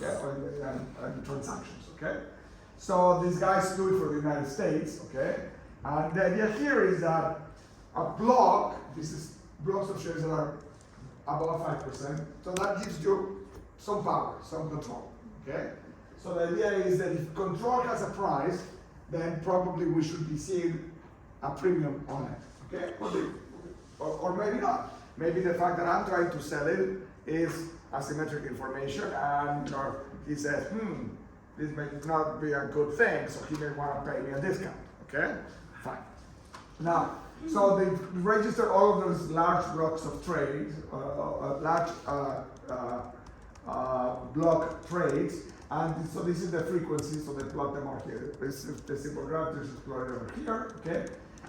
okay, and transactions, okay? So these guys do it for the United States, okay? And the idea here is that a block, this is blocks of shares that are above 5%, so that gives you some power, some control, okay? So the idea is that if control has a price, then probably we should be seeing a premium on it, okay? Or maybe not. Maybe the fact that I'm trying to sell it is asymmetric information, and he says, this may not be a good thing, so he may want to pay me a discount, okay? Fine. Now, so they register all of those large blocks of trades, large block trades, and so this is the frequency, so they plot them out here. This is the simple graph, this is plotted over here, okay?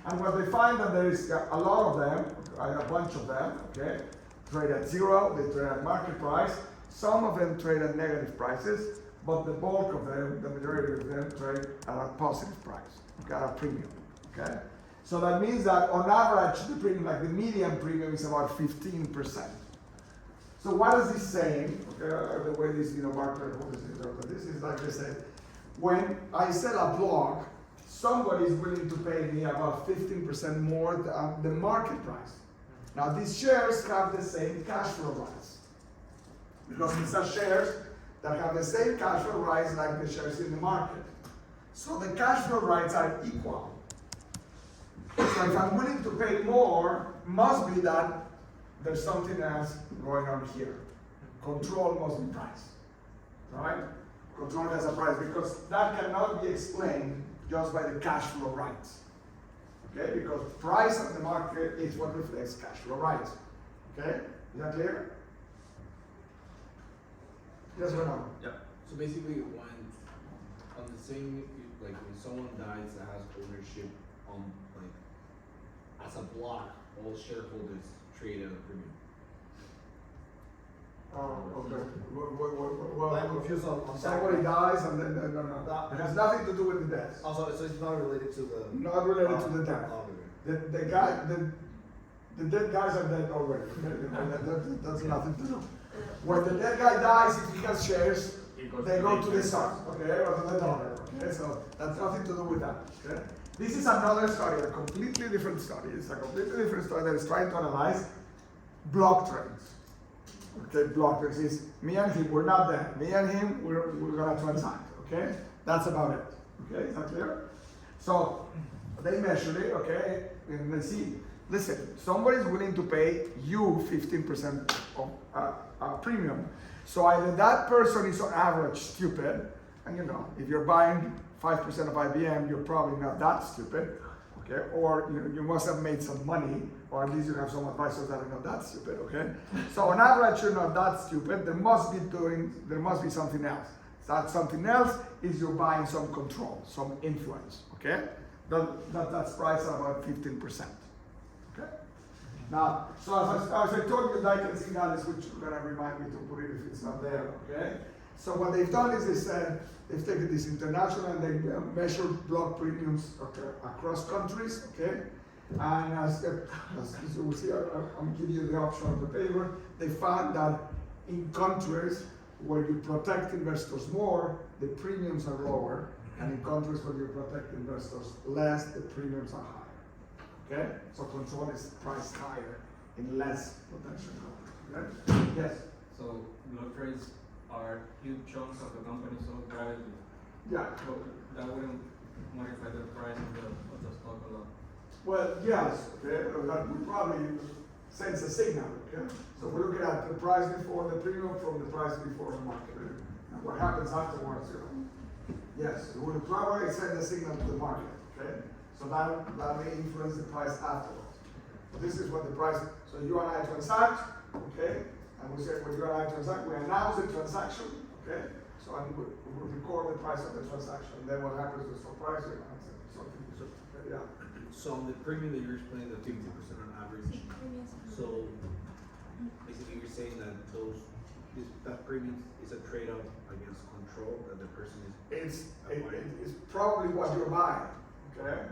And what they find that there is a lot of them, a bunch of them, okay? Trade at zero, they trade at market price. Some of them trade at negative prices, but the bulk of them, the majority of them, trade at a positive price, okay, at a premium, okay? So that means that on average, the premium, like the median premium, is about 15%. So what is this saying? Okay, the way this, Barclay holds this is like they say, when I sell a block, somebody is willing to pay me about 15% more than the market price. Now these shares have the same cash flow rights, because these are shares that have the same cash flow rights like the shares in the market. So the cash flow rights are equal. So if I'm willing to pay more, must be that there's something else going on here. Control must be price, right? Control has a price, because that cannot be explained just by the cash flow rights. Okay, because price of the market is what reflects cash flow rights. Okay, is that clear? Yes or no? Yeah. So basically, when on the same, like when someone dies that has ownership on, like, as a block, all shareholders trade at a premium. Oh, okay. Well, I'm confused on somebody dies and then no. It has nothing to do with the death. Also, so it's not related to the. Not related to the death. The dead guys are dead already. That's nothing to do. When the dead guy dies, if he has shares, they go to the son, okay, or to the daughter. Okay, so that's nothing to do with that. Okay? This is another study, a completely different study. It's a completely different study that is trying to analyze block trades. Okay, block trades is me and him, we're not there. Me and him, we're gonna transact. Okay, that's about it. Okay, is that clear? So they measure it, okay, and they see. Listen, somebody's willing to pay you 15% of a premium. So either that person is on average stupid, and if you're buying 5% of IBM, you're probably not that stupid, okay? Or you must have made some money, or at least you have some advisors that are not that stupid, okay? So on average, you're not that stupid. There must be something else. That something else is you're buying some control, some influence, okay? That's priced at about 15%. Okay. Now, so as I told you, licensing values, which you're gonna remind me to put it if it's not there. Okay. So what they've done is they said they've taken this international and they measured block premiums across countries. Okay. And as you will see, I'm giving you the option of the paper. They found that in countries where you protect investors more, the premiums are lower, and in countries where you protect investors less, the premiums are higher. Okay? So control is priced higher in less protection. Okay? Yes? So block trades are huge chunks of the company sold privately. Yeah. So that wouldn't modify the price of the stock a lot. Well, yes. Okay? That would probably sends a signal. Okay? So we're looking at the price before the premium from the price before the market. And what happens afterwards, Yes, it would probably send a signal to the market. Okay? So that may influence the price afterwards. So this is what the price, so you and I transact, okay? And we say, when you and I transact, we announce the transaction, okay? So we record the price of the transaction. And then what happens is the price, yeah. So on the premium that you're explaining, the 50% on average, so basically you're saying that that premium is a trade-off against control that the person is. It's probably what you're buying, okay?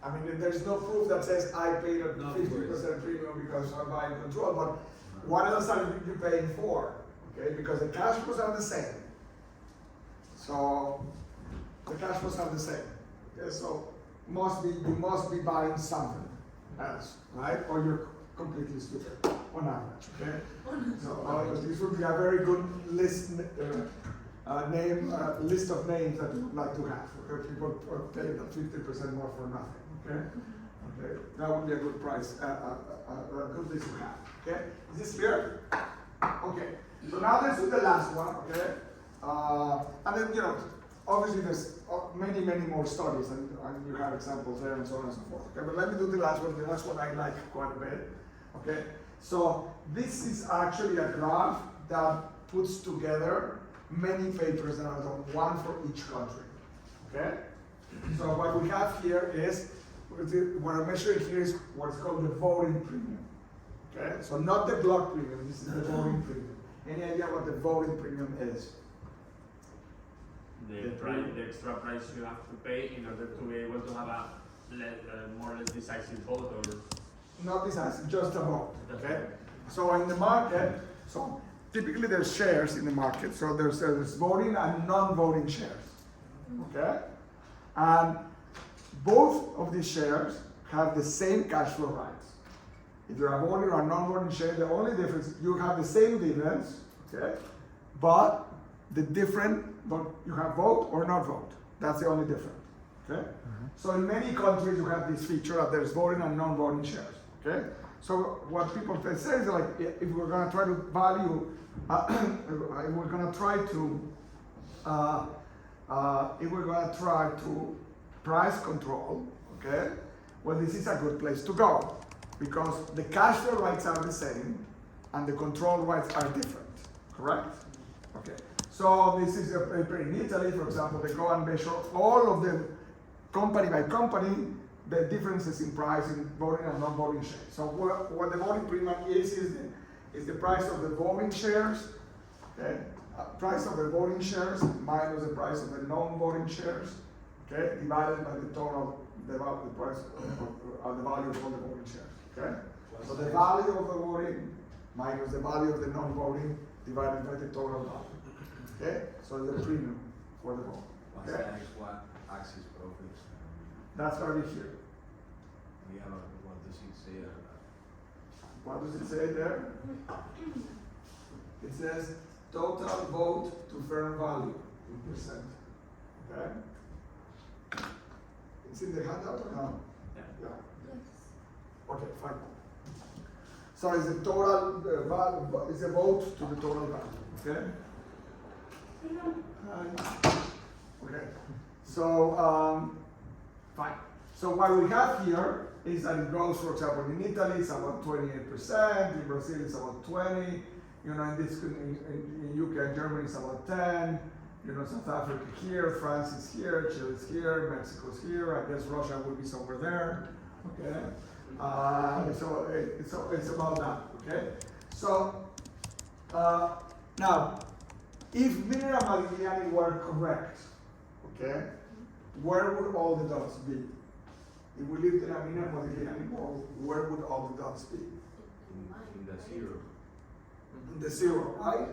I mean, there's no proof that says I paid a 50% premium because I'm buying control, but what else are you paying for? Okay, because the cash flows are the same. So the cash flows are the same. Okay, so you must be buying something else, right? Or you're completely stupid on average. Okay. So this would be a very good list list of names that you would like to have. Okay? People are paying 50% more for nothing. Okay. Okay. That would be a good price, a good list to have. Okay. Is this clear? Okay. So now let's do the last one. Okay. And then obviously there's many more studies, and you have examples there and so on and so forth. Okay. But let me do the last one. The last one I like quite a bit. Okay. So this is actually a graph that puts together many papers that are done, one for each country. Okay? So what we have here is, what I'm measuring here is what's called the voting premium. Okay? So not the block premium, this is the voting premium. Any idea what the voting premium is? The extra price you have to pay in order to be able to have a more or less decisive vote, or Not decisive, just a vote. Okay? So in the market, so typically there's shares in the market. So there's voting and non-voting shares. Okay? And both of these shares have the same cash flow rights. If you're a voting or a non-voting share, the only difference, you have the same dividends, okay? But you have vote or not vote. That's the only difference. Okay? So in many countries you have this feature that there's voting and non-voting shares. Okay? So what people say is like, if we're gonna try to value, if we're gonna try to price control, okay? Well, this is a good place to go because the cash flow rights are the same and the control rights are different, correct? Okay. So this is a paper in Italy, for example, they go and measure all of them company by company, the differences in price in voting and non-voting shares. So what the voting premium is the price of the voting shares, okay? Price of the voting shares minus the price of the non-voting shares, okay? Divided by the total, the price of the value of all the voting shares, okay? So the value of the voting minus the value of the non-voting divided by the total value, okay? So the premium for the vote. What's Okay? what axis profits? That's gonna be here. Yeah, what does it say? What does it say there? It says total vote to fair value in percent. Okay? It's in the handout or no? Yeah. Okay, fine. So it's the total value, it's a vote to the total value. Okay? Okay. So fine. So what we have here is that it goes, for example, in Italy it's about 28%, in Brazil it's about 20%, in UK and Germany it's about 10%, South Africa here, France is here, Chile is here, Mexico is here, I guess Russia will be somewhere there, okay? So it's about that, okay? So now, if Miller and Modigliani were correct, okay, where would all the dots be? If we lived in a Miller and Modigliani world, where would all the dots be? In the zero. In the zero, right?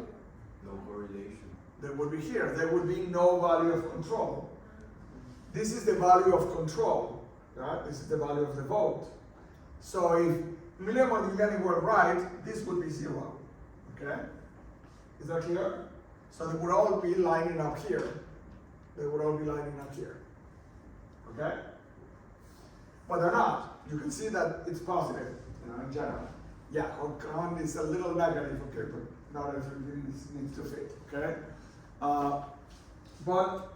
No correlation. They would be here. There would be no value of control. This is the value of control, right? This is the value of the vote. So if Miller and Modigliani were right, this would be zero, okay? Is that clear? So they would all be lining up here. They would all be lining up here, okay? But they're not. You can see that it's positive, in general. Yeah, on is a little negative, okay, but not everything needs to fit, okay? But,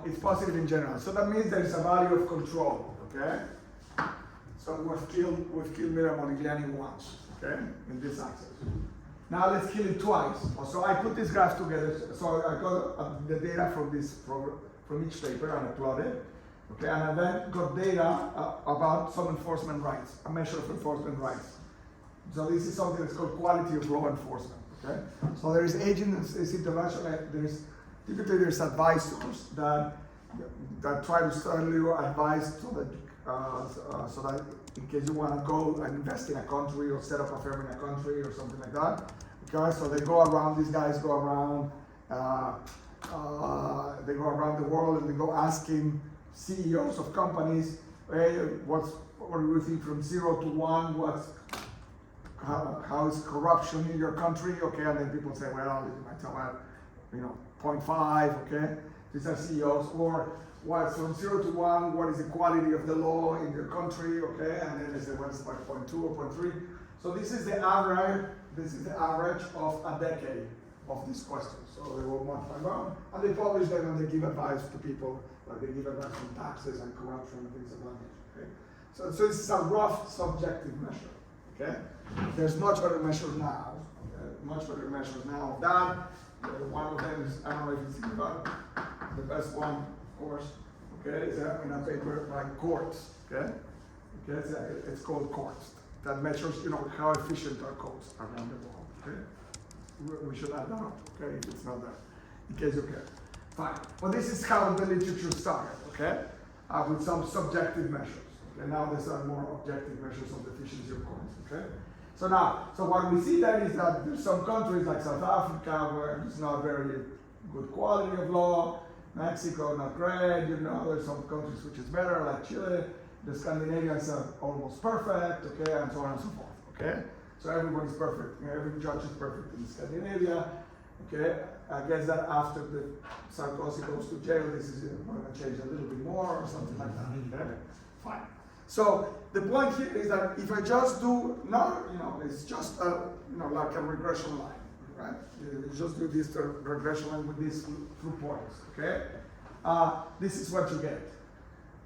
it's positive in general. So that means there's a value of control, okay? So we've killed Miller Modigliani once, okay, in this axis. Now let's kill it twice. So I put this graph together. So I got the data from each paper and I plotted. Okay, and I then got data about some enforcement rights, a measure of enforcement rights. So this is something that's called quality of law enforcement. Okay, so there is agencies, international. Typically there's advisors that try to sell you advice so that in case you want to go and invest in a country or set up a firm in a country or something like that. Okay, so they go around. These guys go around. they go around the world and they go asking CEOs of companies, hey, what do you think from 0 to 1? How is corruption in your country? Okay, and then people say, well, you might tell that, 0.5, okay? These are CEOs. Or what's from 0 to 1, what is the quality of the law in your country, okay? And then they say, well, it's like 0.2 or 0.3. So this is the average of a decade of these questions. So they will multiply around, and they publish them and they give advice to people, like they give advice on taxes and corruption and things of that nature, okay? So this is a rough subjective measure, okay? There's much better measures now, okay? Much better measures now of that. One of them is, I don't know if it's about the best one, of course, okay? It's in a paper by Courts, okay? It's called Courts. That measures, how efficient are courts around the world, okay? We should add that up, okay, if it's not there, in case you care. Fine. Well, this is how the literature started, okay? With some subjective measures. Okay, now these are more objective measures of the efficiency of courts, okay? So what we see then is that there's some countries like South Africa where it's not very good quality of law, Mexico not great, there's some countries which is better, like Chile, the Scandinavians are almost perfect, okay, and so on and so forth, okay? So everybody's perfect, every judge is perfect in Scandinavia, okay? I guess that after the Sarkozy goes to jail, this is going to change a little bit more or something like that, okay? Fine. So the point here is that if I just do, it's just like a regression line, right? You just do this regression line with these 2 points, okay? This is what you get.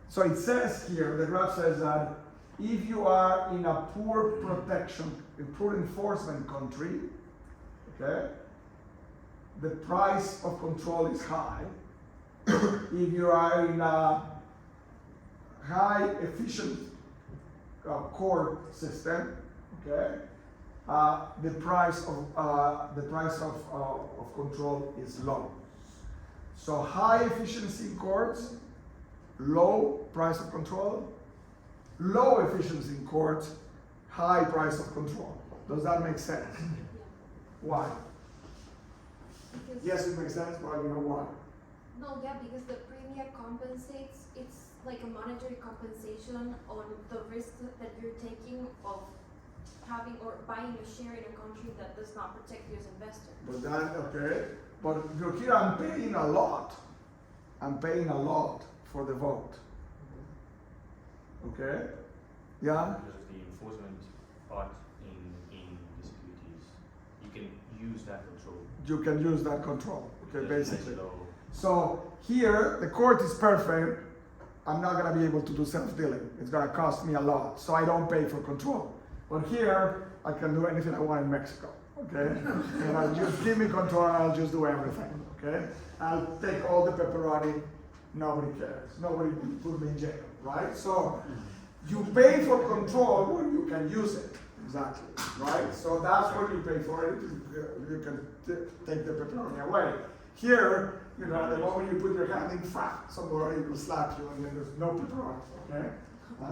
So it says here, the graph says that if you are in a poor enforcement country, okay, the price of control is high. If you are in a high efficient court system, okay, the price of control is low. So high efficiency courts, low price of control. Low efficiency in courts, high price of control. Does that make sense? Why? Because Yes, it makes sense, but you know why? No, yeah, because the premium compensates, it's like a monetary compensation on the risk that you're taking of having or buying a share in a country that does not protect you as an investor. But look here, I'm paying a lot. I'm paying a lot for the vote. Okay? Yeah? Because of the enforcement part in the securities, you can use that control. You can use that control, okay, Just basically. nice low. So here, the court is perfect. I'm not gonna be able to do self-dealing. It's gonna cost me a lot, so I don't pay for control. But here, I can do anything I want in Mexico, okay? And I'll just give me control and I'll just do everything, okay? I'll take all the pepperoni, nobody cares. Nobody put me in jail, right? So you pay for control when you can use it, exactly, right? So that's what you pay for it. You can take the pepperoni away. Here, the moment you put your hand in fat, somebody will slap you and then there's no pepperoni, okay?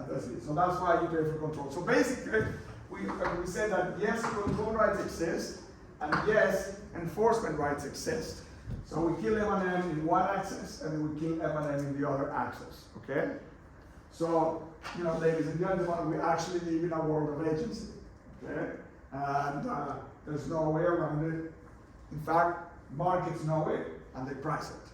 That's it. So that's why you pay for control. So basically, we say that yes, control rights exist, and yes, enforcement rights exist. So we kill M&M in one axis, and we kill M&M in the other axis, okay? So, ladies and gentlemen, we actually live in a world of agency, okay? And there's no way around it. In fact, markets know it, and they price it.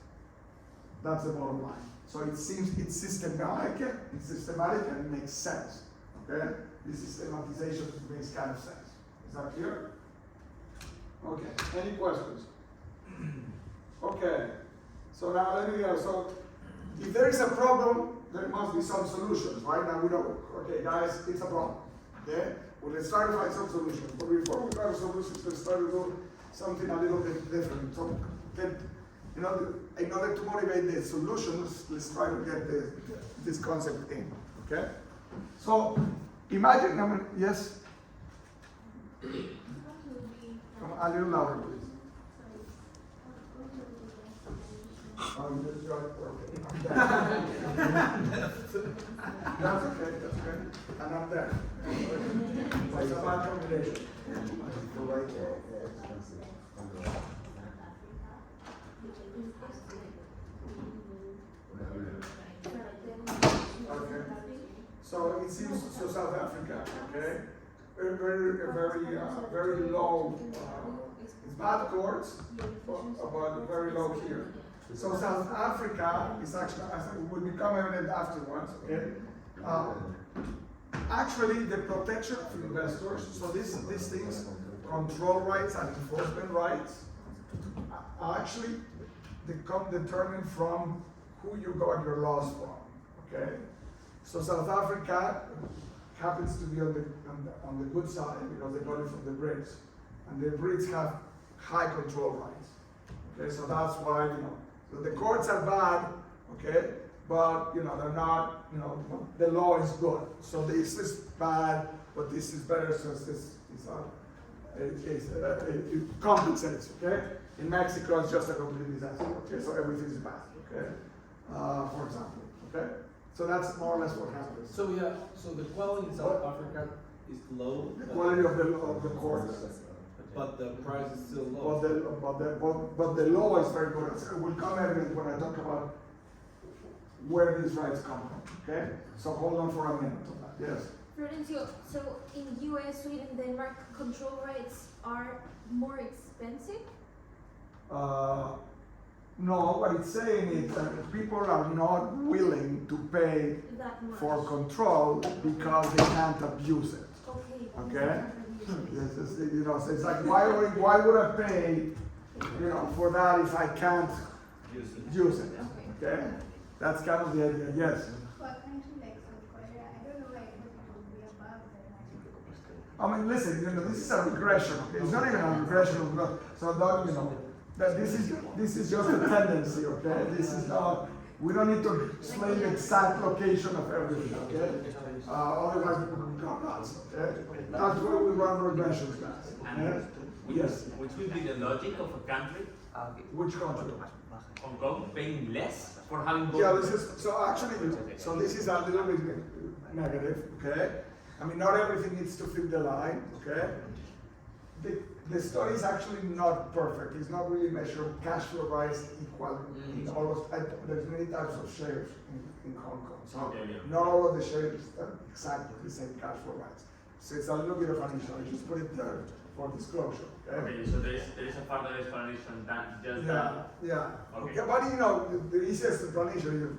That's the bottom line. So it seems it's systematic, and it makes sense, okay? This systematization makes kind of sense. Is that clear? Okay, any questions? Okay, so now let me go. So if there is a problem, there must be some solutions, right? Now we know, okay, guys, it's a problem, okay? Well, let's try to find some solutions. But before we find solutions, let's try to do something a little bit different. So then, in order to motivate the solutions, let's try to get this concept in, okay? So imagine, yes? Come a little louder, please. Oh, you're okay. That's okay. And I'm there. It's a bad combination. Okay. So it seems so South Africa, okay, very low. It's bad courts, but very low here. So South Africa is actually, as it will become evident afterwards, okay. Actually, the protection of investors. So these things, control rights and enforcement rights, are actually they come determined from who you got your laws from, okay? So South Africa happens to be on the good side because they got it from the Brits, and the Brits have high control rights, okay? So that's why, so the courts are bad, okay? But, they're not, the law is good. So this is bad, but this is better, so it compensates, okay? In Mexico, it's just a complete disaster, okay? So everything is bad, okay? For example, okay? So that's more or less what happens. So yeah, so the quality in South Africa is low. The quality of the courts, But the price is still low. but the law is very good. It will come evident when I talk about where these rights come from, okay? So hold on for a minute on that, yes? Florencio, so in US, Sweden, Denmark, control rights are more expensive? No, what it's saying is that people are not willing to pay That much? for control because they can't abuse it. Okay. Okay? Yes, so it's like why would I pay, for that if I can't use it? Okay? That's kind of the idea. Yes. For a country like South Korea, I don't know why it would be above that. I mean, listen, this is a regression. Okay? It's not even a regression of growth. So don't, that this is just a tendency. Okay? This is not. We don't need to explain the exact location of everything. Okay? Otherwise, we could become nuts. Okay? That's why we run regressions, guys. Okay? Yes. Which would be the logic of a country, Which country? Hong Kong, paying less for having both? Yeah, this is a little bit negative, okay? I mean, not everything needs to fit the line, okay? The study is actually not perfect. It's not really measured cash flow rights equal in almost, there's many types of shares in Hong Kong. So not all of the shares are exactly the same cash flow rights. So it's a little bit of an issue. I just put it there for disclosure, okay? Okay, so there is a further explanation than just that. Yeah. Okay. Yeah, but the easiest explanation,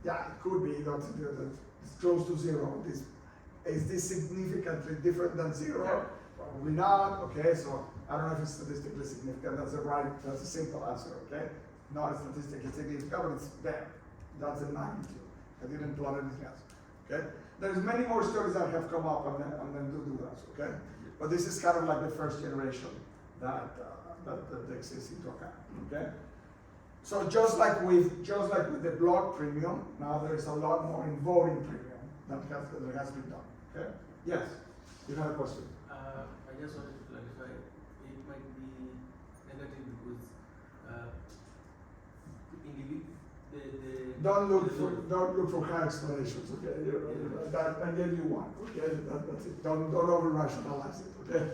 yeah, it could be that it's close to zero. Is this significantly different than zero? Probably not. Okay, so I don't know if it's statistically significant. That's a simple answer. Okay, not statistically significant, but it's there. That's the magnitude. I didn't plot anything else. Okay, there's many more studies that have come up and then do that. Okay. But this is kind of like the first generation that takes this into account. Okay. So just like with the block premium, now there is a lot more in voting premium that has been done. Okay. Yes. You have a question. I just wanted to clarify. It might be negative because Don't look for high explanations. Okay. I gave you one. Okay. That's it. Don't over rationalize it. Okay.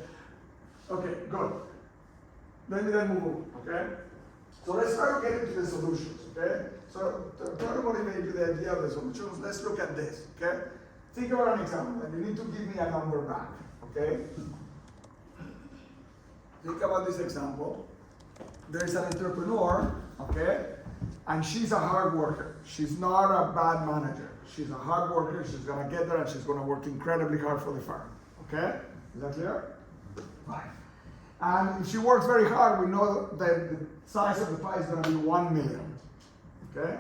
Okay. Good. Let me then move on. Okay. So let's try to get into the solutions. Okay. So to try to motivate you the idea of the solutions, let's look at this. Okay. Think about an example, and you need to give me a number back. Okay. Think about this example. There is an entrepreneur. Okay. And she's a hard worker. She's not a bad manager. She's a hard worker. She's going to get there and she's going to work incredibly hard for the firm. Okay? Is that clear? Fine. And if she works very hard, we know that the size of the pie is going to be 1 million. Okay?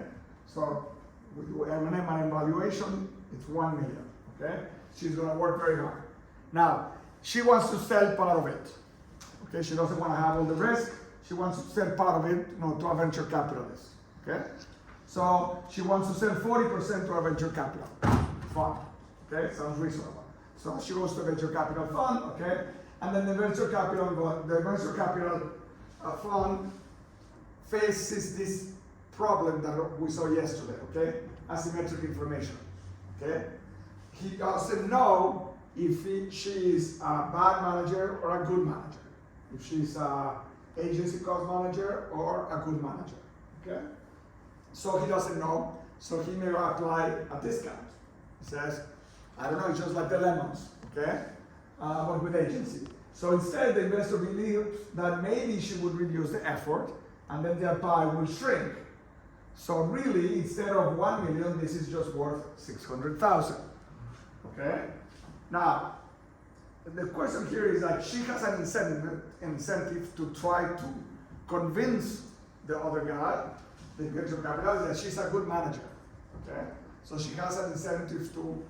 So with M&M and evaluation, it's 1 million. Okay? She's going to work very hard. Now, she wants to sell part of it. Okay? She doesn't want to have all the risk. She wants to sell part of it, to a venture capitalist. Okay? So she wants to sell 40% to a venture capital fund. Okay? Sounds reasonable. So she goes to a venture capital fund, okay? And then the venture capital fund faces this problem that we saw yesterday, okay? Asymmetric information. Okay? He doesn't know if she is a bad manager or a good manager. If she's a agency cost manager or a good manager. Okay? So he doesn't know, so he may apply a discount. He says, I don't know, it's just like the lemons, okay? But with agency. So instead, the investor believes that maybe she would reduce the effort and then the pie will shrink. So really, instead of 1 million, this is just worth 600,000. Okay? Now, the question here is that she has an incentive to try to convince the other guy, the venture capitalist, that she's a good manager. Okay? So she has an incentive to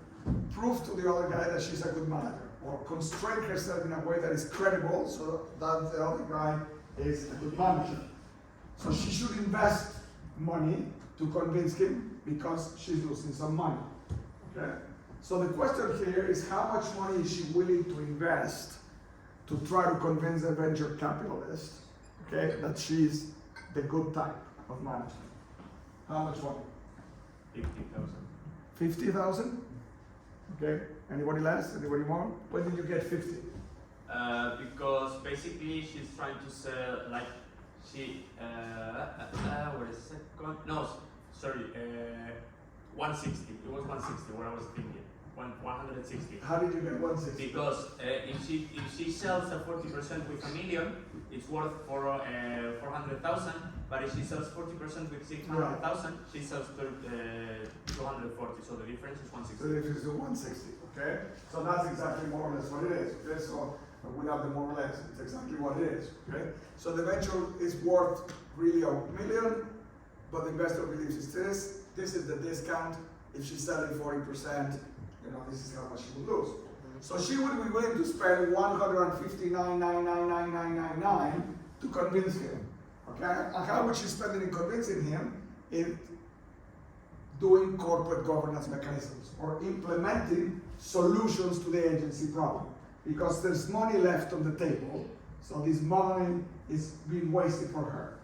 prove to the other guy that she's a good manager, or constrain herself in a way that is credible so that the other guy is a good manager. So she should invest money to convince him because she's losing some money. Okay? So the question here is how much money is she willing to invest to try to convince the venture capitalist, okay, that she's the good type of management? How much money? 50,000. 50,000? Okay. Anybody less? Anybody more? When did you get 50? Because basically she's trying to sell, like, she, what is it called? No, sorry, 160. It was 160 what I was thinking. 160. How did you get 160? Because if she sells a 40% with $1 million, it's worth for 400,000. But if she sells 40% with 600,000, she sells 240. So the difference is 160. So the difference is 160. Okay. So that's exactly more or less what it is. Okay. So without the more or less, it's exactly what it is. Okay. So the venture is worth really $1 million, but the investor believes it's this. This is the discount. If she's selling 40%, you know, this is how much she will lose. So she would be willing to spend $159,999,999 to convince him. Okay? And how much she's spending in convincing him? In doing corporate governance mechanisms or implementing solutions to the agency problem. Because there's money left on the table, so this money is being wasted for her.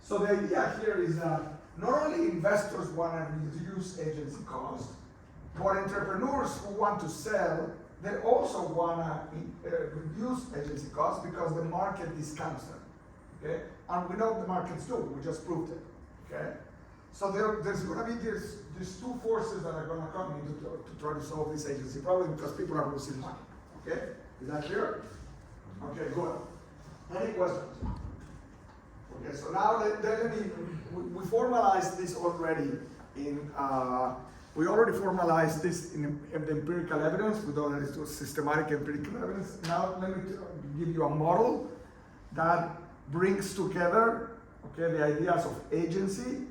So the idea here is that not only investors want to reduce agency costs, but entrepreneurs who want to sell, they also want to reduce agency costs because the market discounts them. Okay? And we know the markets do, we just proved it. Okay? So there's going to be these two forces that are going to come in to try to solve this agency problem because people are losing money. Okay? Is that clear? Okay, good. Any questions? Okay, so now we formalized this already in, we already formalized this in the empirical evidence with all this systematic empirical evidence. Now let me give you a model that brings together, okay, the ideas of agency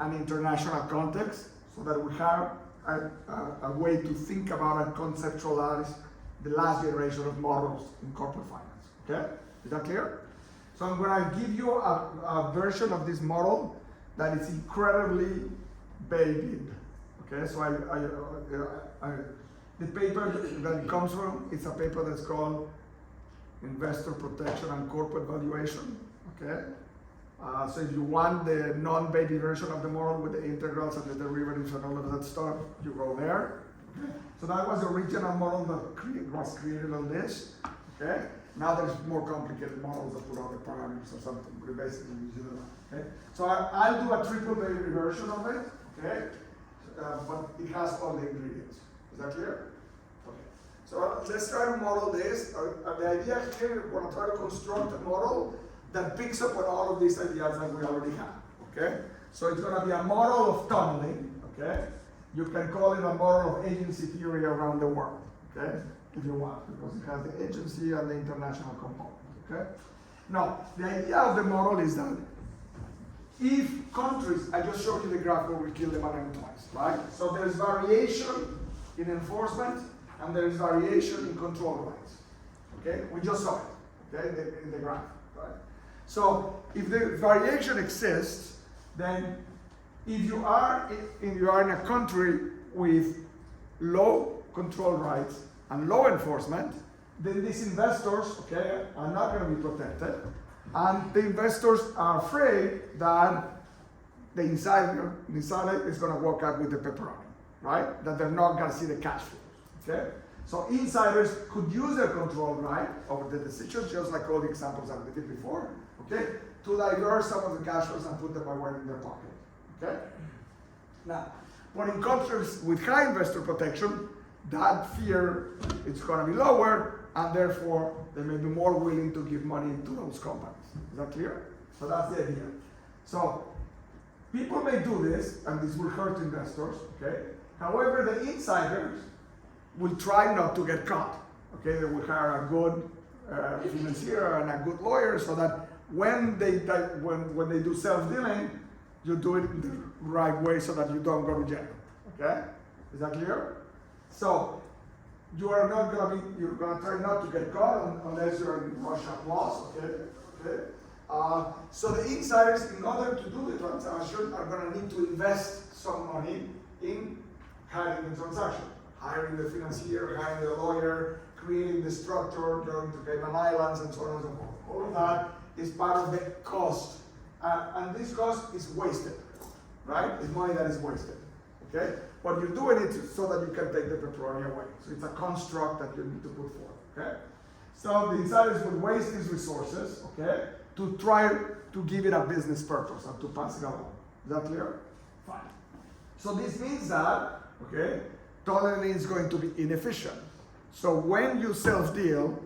and international context so that we have a way to think about and conceptualize the last generation of models in corporate finance. Okay? Is that clear? So I'm going to give you a version of this model that is incredibly babied. Okay, so the paper that it comes from, it's a paper that's called Investor Protection and Corporate Valuation. Okay, so if you want the non-baby version of the model with the integrals and the derivatives and all of that stuff, you go there. Okay, so that was the original model that was created on this. Okay. Now there's more complicated models that put other parameters or something. We basically use it. Okay? So I'll do a triple baby version of it, okay? But it has all the ingredients. Is that clear? Okay. So let's try to model this. The idea here, we're going to try to construct a model that picks up on all of these ideas that we already have. Okay? So it's going to be a model of tunneling. Okay? You can call it a model of agency theory around the world. Okay? If you want, because it has the agency and the international component, okay? Now, the idea of the model is that if countries, I just showed you the graph where we kill the banana twice, right? So there's variation in enforcement and there's variation in control rights, okay? We just saw it, okay, in the graph, right? So if the variation exists, then if you are in a country with low control rights and low enforcement, then these investors, okay, are not going to be protected, and the investors are afraid that the insider is going to walk out with the pepperoni, right? That they're not going to see the cash flows, okay? So insiders could use their control right over the decisions, just like all the examples that we did before, okay? to divert some of the cash flows and put them away in their pocket. Okay? Now, when in contrast with high investor protection, that fear is going to be lower, and therefore they may be more willing to give money to those companies. Is that clear? So that's the idea. So people may do this, and this will hurt investors. Okay. However, the insiders will try not to get caught. Okay. They will hire a good financier and a good lawyer, so that when they do self-dealing, you do it in the right way, so that you don't go to jail. Okay. Is that clear? So you're gonna try not to get caught unless you're in Russian laws, okay? Okay. So the insiders, in order to do the transaction, are gonna need to invest some money in hiring the transaction, hiring the financier, hiring the lawyer, creating the structure, going to Cayman Islands, and so on and so forth. All of that is part of the cost, and this cost is wasted, right? It's money that is wasted, okay? But you're doing it so that you can take the pepperoni away. So it's a construct that you need to put forth, okay? So the insiders would waste these resources, okay, to try to give it a business purpose and to pass it along. Is that clear? Fine. So this means that, okay, tunneling is going to be inefficient. So when you self-deal,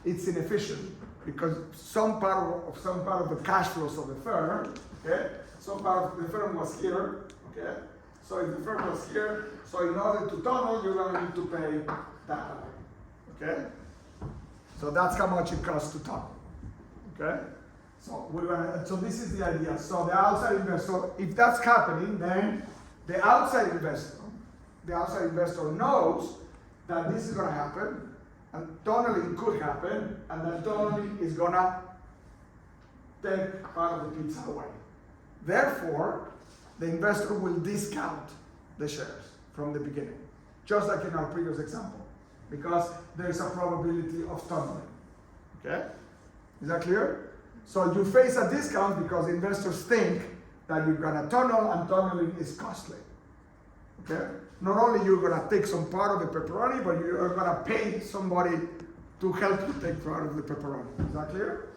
it's inefficient because some part of the cash flows of the firm, okay, some part of the firm was here, okay. So if the firm was here, so in order to tunnel, you're going to need to pay that away, okay? So that's how much it costs to tunnel, okay? So this is the idea. So the outside investor, if that's happening, then the outside investor knows that this is going to happen, and tunneling could happen, and that tunneling is going to take part of the pizza away. Therefore, the investor will discount the shares from the beginning, just like in our previous example, because there's a probability of tunneling. Okay? Is that clear? So you face a discount because investors think that you're gonna tunnel, and tunneling is costly. Okay? Not only you're gonna take some part of the pepperoni, but you're gonna pay somebody to help you take part of the pepperoni. Is that clear?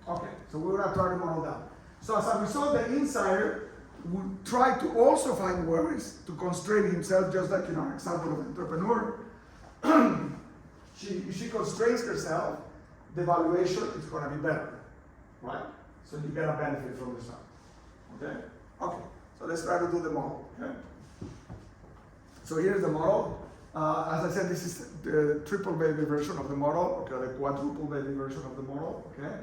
Okay, so we're gonna try to model that. So as a result, the insider would try to also find ways to constrain himself, just like in our example of the entrepreneur. she constrains herself, the valuation is going to be better, right? So you get a benefit from the side. Okay? Okay, so let's try to do the model. Okay? So here's the model. As I said, this is the triple baby version of the model, okay, the quadruple baby version of the model. Okay?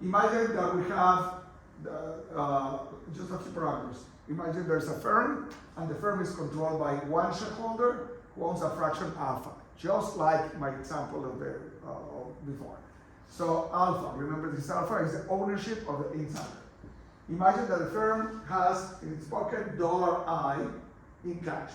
Imagine that we have just a few parameters. Imagine there's a firm, and the firm is controlled by one shareholder who owns a fraction alpha, just like my example of before. So alpha, remember this alpha is the ownership of the insider. Imagine that the firm has in its pocket $I in cash,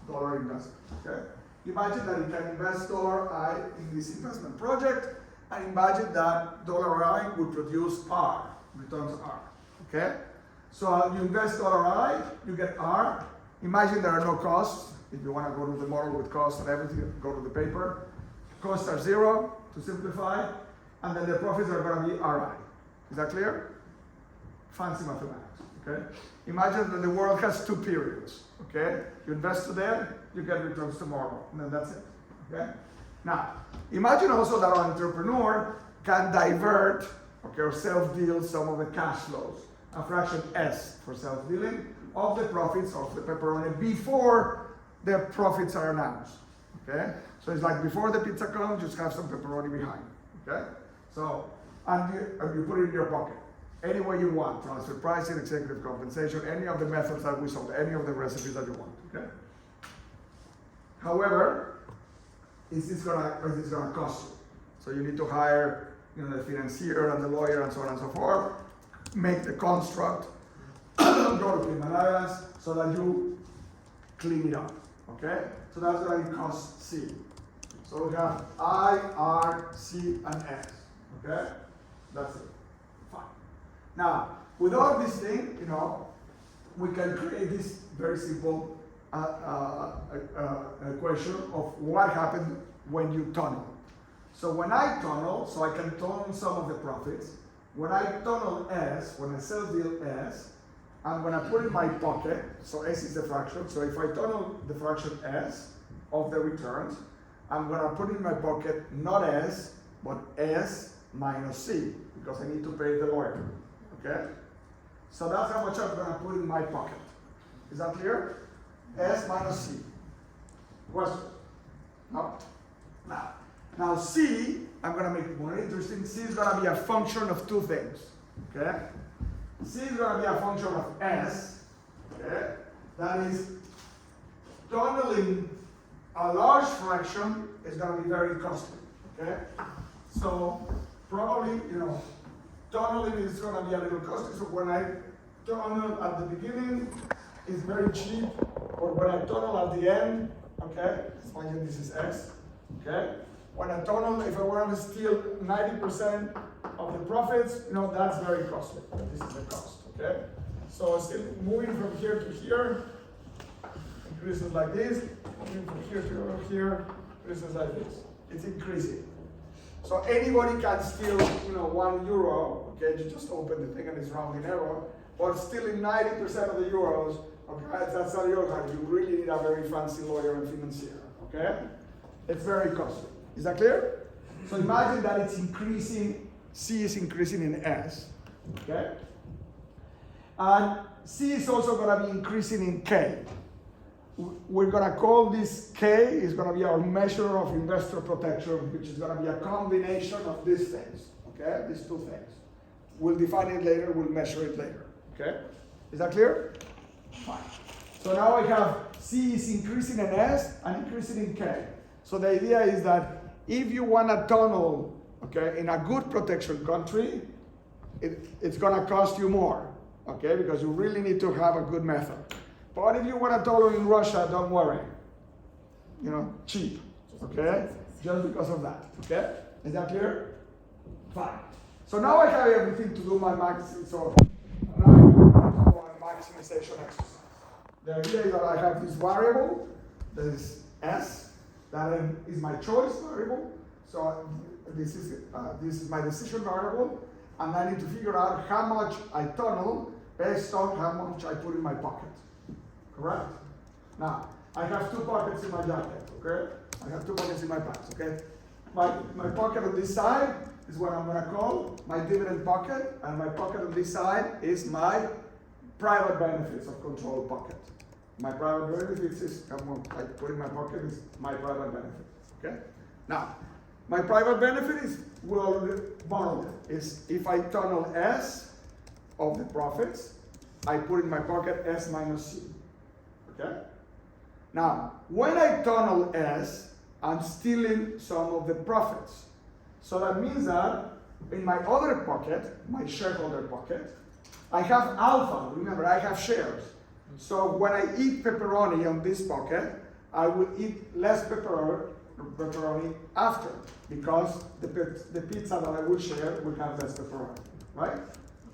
dollar investment. Okay? Imagine that it can invest $I in this investment project, and imagine that $I will produce R, returns R. Okay? So you invest $I, you get R. Imagine there are no costs. If you want to go to the model with costs and everything, go to the paper. Costs are zero, to simplify, and then the profits are going to be RI. Is that clear? Fancy mathematics. Okay? Imagine that the world has 2 periods. Okay? You invest today, you get returns tomorrow, and then that's it. Okay? Now, imagine also that an entrepreneur can divert, okay, or self-deal some of the cash flows, a fraction S for self-dealing, of the profits of the pepperoni before the profits are announced. Okay? So it's like before the pizza comes, just have some pepperoni behind. Okay? So, and you put it in your pocket. Any way you want, transfer pricing, executive compensation, any of the methods that we sold, any of the recipes that you want. Okay? However, is this gonna cost you? So you need to hire, the financier and the lawyer and so on and so forth, make the construct, go to Cayman Islands so that you clean it up. Okay? So that's gonna be cost C. So we have I, R, C, and S. Okay? That's it. Fine. Now, with all this thing, we can create this very simple equation of what happens when you tunnel. So when I tunnel, so I can tunnel some of the profits, when I tunnel S, when I self-deal S, I'm gonna put in my pocket, so S is the fraction, so if I tunnel the fraction S of the returns, I'm gonna put in my pocket not S, but S minus C, because I need to pay the lawyer, okay? So that's how much I'm gonna put in my pocket. Is that clear? S minus C. Question? No? Now C, I'm gonna make it more interesting. C is gonna be a function of two things, okay? C is gonna be a function of S, okay? That is, tunneling a large fraction is gonna be very costly, okay? So probably, tunneling is gonna be a little costly. So when I tunnel at the beginning, it's very cheap, or when I tunnel at the end, okay? Imagine this is X, okay? When I tunnel, if I want to steal 90% of the profits, that's very costly. This is the cost, okay? So still moving from here to here, increases like this, moving from here to here, increases like this. It's increasing. So anybody can steal, €1, okay? You just open the thing and it's rounding error, but stealing 90% of the euros, okay, that's not your kind. You really need a very fancy lawyer and financier, okay? It's very costly. Is that clear? So imagine that it's increasing, C is increasing in S, okay? And C is also gonna be increasing in K. We're gonna call this K, is gonna be our measure of investor protection, which is gonna be a combination of these things, okay? These two things. We'll define it later, we'll measure it later, okay? Is that clear? Fine. So now I have C is increasing in S and increasing in K. So the idea is that if you want to tunnel, okay, in a good protection country, it's going to cost you more, okay, because you really need to have a good method. But if you want to tunnel in Russia, don't worry, cheap, okay, just because of that, okay? Is that clear? Fine. So now I have everything to do my so now I do my maximization exercise. The idea is that I have this variable, that is S, that is my choice variable. So this is my decision variable, and I need to figure out how much I tunnel based on how much I put in my pocket. Correct? Now, I have two pockets in my jacket, okay? I have two pockets in my pants, okay? My pocket on this side is what I'm gonna call my dividend pocket, and my pocket on this side is my private benefits of control pocket. My private benefits is, I put in my pocket is my private benefit, okay? Now, my private benefit is, well, borrowed, is if I tunnel S of the profits, I put in my pocket S minus C, okay? Now, when I tunnel S, I'm stealing some of the profits. So that means that in my other pocket, my shareholder pocket, I have alpha, remember I have shares. So when I eat pepperoni on this pocket, I will eat less pepperoni after, because the pizza that I will share will have less pepperoni, right?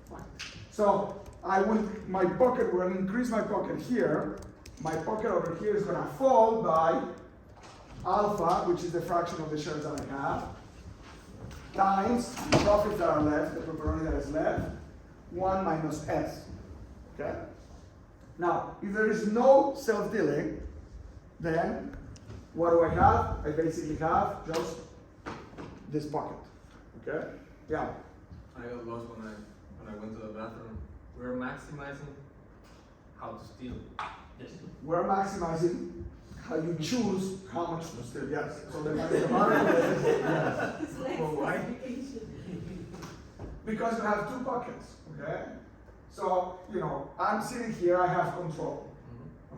Fine. So my pocket will increase my pocket here. My pocket over here is gonna fall by alpha, which is the fraction of the shares that I have, times the profits that are left, the pepperoni that is left, 1 minus S, okay? Now, if there is no self-dealing, then what do I have? I basically have just this pocket, okay? Yeah. I got lost when I went to the bathroom. We're maximizing how to steal. Yes. We're maximizing how you choose how much to steal, yes. So the variable is, yes. Well, why? Because you have two pockets, okay? So, I'm sitting here, I have control,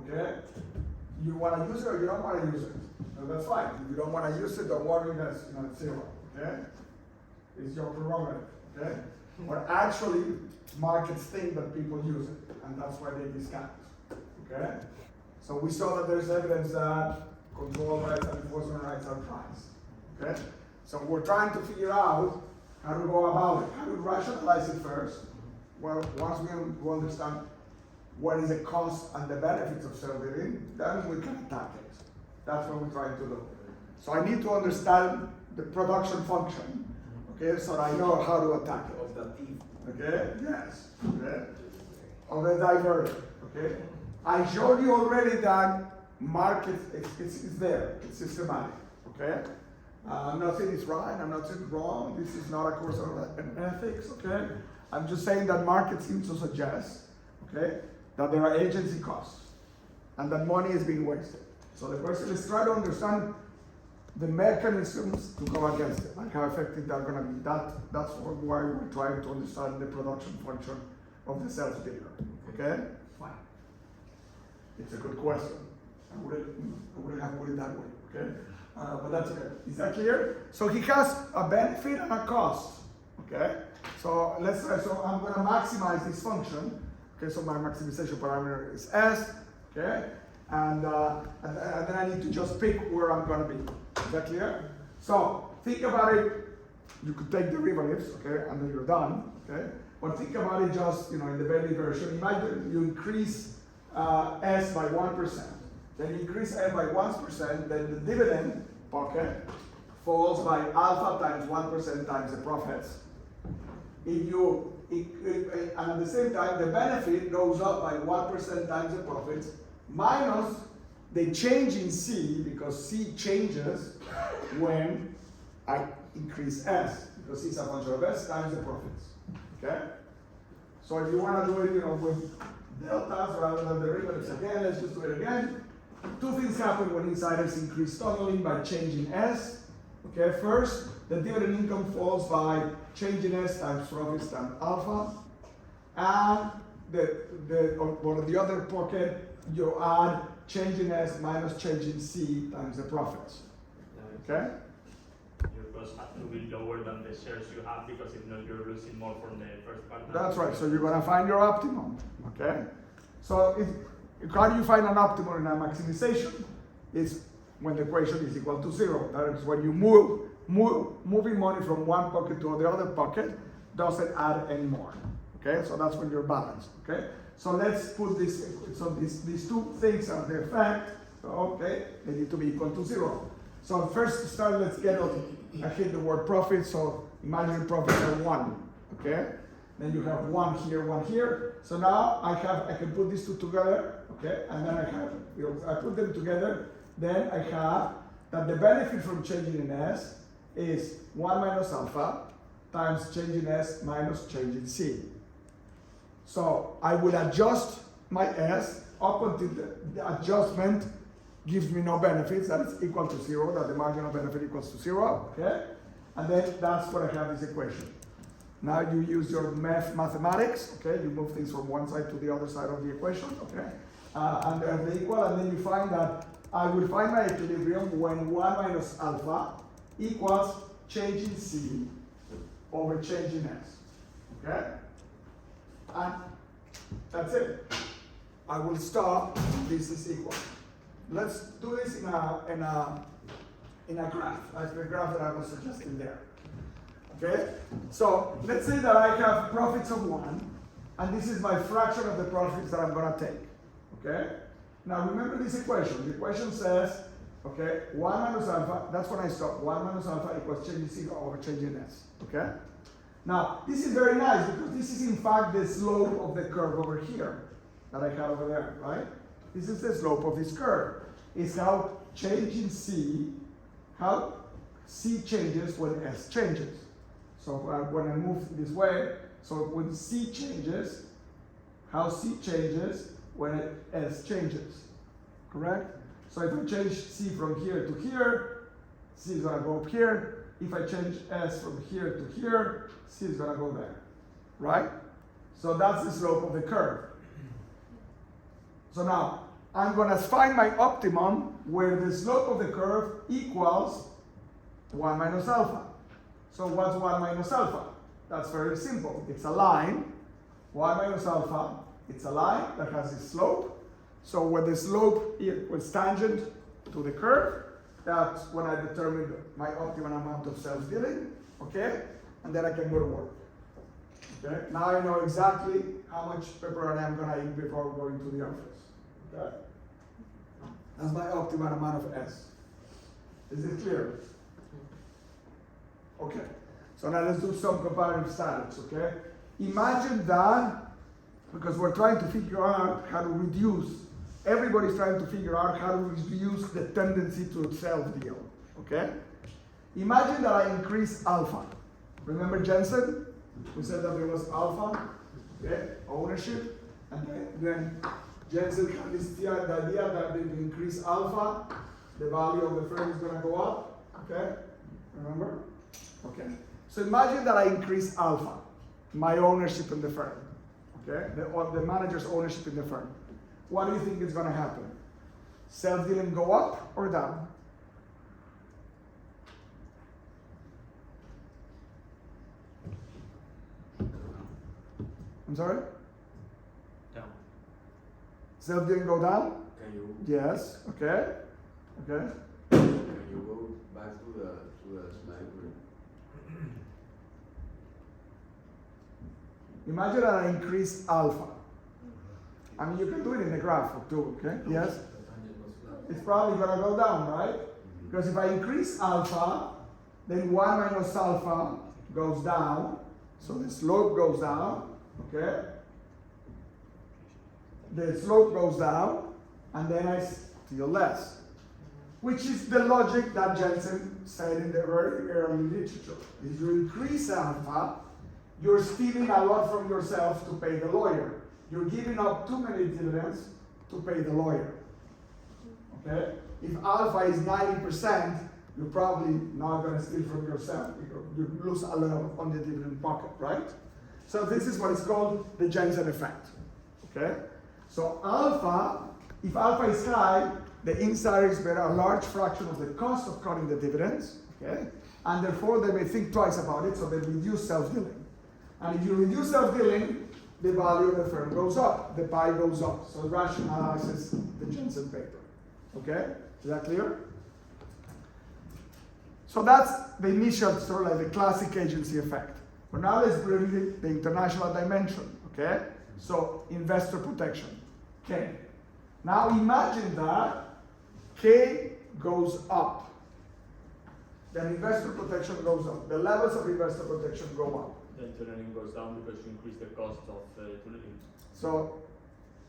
okay? You want to use it or you don't want to use it? No, that's fine. If you don't want to use it, don't worry, that's it's zero, okay? It's your prerogative, okay? But actually, markets think that people use it, and that's why they discount, okay? So we saw that there's evidence that control rights and enforcement rights are priced, okay? So we're trying to figure out how to go about it, how to rationalize it first. Well, once we understand what is the cost and the benefits of self-dealing, then we can attack it. That's what we're trying to do. So I need to understand the production function, okay, so I know how to attack it. Of relativo. Okay, yes, okay, of the diverter, okay? I showed you already that market, it's there, it's systematic, okay? Nothing is right, I'm not saying wrong, this is not a course on ethics, okay? I'm just saying that market seems to suggest, okay, that there are agency costs and that money is being wasted. So the question is try to understand the mechanisms to go against it, like how effective they're going to be. That's why we're trying to understand the production function of the sales bidder. Okay? Fine. It's a good question. I wouldn't have put it that way. Okay? But that's okay. Is that clear? So he has a benefit and a cost. Okay? So let's try. So I'm going to maximize this function. Okay? So my maximization parameter is S. Okay? And then I need to just pick where I'm going to be. Is that clear? So think about it. You could take derivatives, okay, and then you're done, okay. But think about it just, in the Bentley version. Imagine you increase S by 1%. Then you increase S by 1%. Then the dividend pocket falls by alpha times 1% times the profits. And at the same time, the benefit goes up by 1% times the profits minus the change in C, because C changes when I increase S, because C is a function of S times the profits. Okay? So if you want to do it, with deltas rather than derivatives again, let's just do it again. Two things happen when insiders increase tunneling by changing S. Okay, first, the dividend income falls by changing S times profits times alpha. And the other pocket, you add changing S minus changing C times the profits. Okay? Your costs have to be lower than the shares you have, because if not, you're losing more from the first part. That's right. So you're going to find your optimum. Okay? So how do you find an optimum in a maximization? It's when the equation is equal to 0. That is when you moving money from one pocket to the other pocket doesn't add any more. Okay? So that's when you're balanced. Okay? So let's put this, so these two things are the effect, so okay, they need to be equal to 0. So first to start, let's get, I hit the word profit, so imaginary profits are 1, okay? Then you have 1 here, 1 here. So now I can put these two together, okay? And then I put them together, then I have that the benefit from changing in S is 1 minus alpha times changing S minus changing C. So I will adjust my S up until the adjustment gives me no benefits, that is equal to 0, that the marginal benefit equals to 0, okay? And then that's what I have this equation. Now you use your mathematics, okay? You move things from one side to the other side of the equation, okay? And they're equal, and then you find that I will find my equilibrium when 1 minus alpha equals changing C over changing S, okay? And that's it. I will stop. This is equal. Let's do this in a graph, like the graph that I was suggesting there. Okay? So let's say that I have profits of 1, and this is my fraction of the profits that I'm going to take. Okay? Now remember this equation. The equation says, okay, 1 minus alpha, that's when I stop. 1 minus alpha equals changing C over changing S. Okay? Now, this is very nice because this is in fact the slope of the curve over here that I have over there, right? This is the slope of this curve. It's how changing C, how C changes when S changes. So when I move this way, so when C changes, how C changes when S changes, correct? So if I change C from here to here, C is going to go up here. If I change S from here to here, C is going to go there, right? So that's the slope of the curve. So now, I'm going to find my optimum where the slope of the curve equals 1 minus alpha. So what's 1 minus alpha? That's very simple. It's a line. 1 minus alpha, it's a line that has a slope. So when the slope equals tangent to the curve, that's when I determine my optimum amount of self-dealing, okay? And then I can go to work. Okay? Now I know exactly how much pepperoni I'm gonna eat before going to the office. Okay? That's my optimum amount of S. Is it clear? Okay. So now let's do some comparative statics, okay? Imagine that, because we're trying to figure out how to reduce, everybody's trying to figure out how to reduce the tendency to self-deal, okay? Imagine that I increase alpha. Remember Jensen? We said that there was alpha, okay, ownership, and then Jensen had the idea that if you increase alpha, the value of the firm is going to go up, okay? Remember? Okay. So imagine that I increase alpha, my ownership in the firm, okay? The manager's ownership in the firm. What do you think is going to happen? Self-dealing go up or down? I'm sorry? Down. Self-dealing go down? Can you Yes. Okay. Okay. can you go back to the slide where Imagine that I increase alpha. I mean, you can do it in the graph too, okay? Yes? The tangent was flat. It's probably gonna go down, right? Because if I increase alpha, then 1 minus alpha goes down. So the slope goes down, okay? The slope goes down, and then I steal less. Which is the logic that Jensen said in the very early literature. If you increase alpha, you're stealing a lot from yourself to pay the lawyer. You're giving up too many dividends to pay the lawyer. Okay? If alpha is 90%, you're probably not going to steal from yourself because you lose a lot on the dividend pocket, right? So this is what is called the Jensen effect. Okay? So alpha, if alpha is high, the insiders bear a large fraction of the cost of cutting the dividends, okay? And therefore they may think twice about it, so they reduce self-dealing. And if you reduce self-dealing, the value of the firm goes up, the pie goes up. So it rationalizes the Jensen paper. Okay? Is that clear? So that's the initial, sort of like the classic agency effect. But now let's bring in the international dimension. Okay? So investor protection, K. Now imagine that K goes up. Then investor protection goes up. The levels of investor protection go up. Then tunneling goes down because you increase the cost of tunneling. So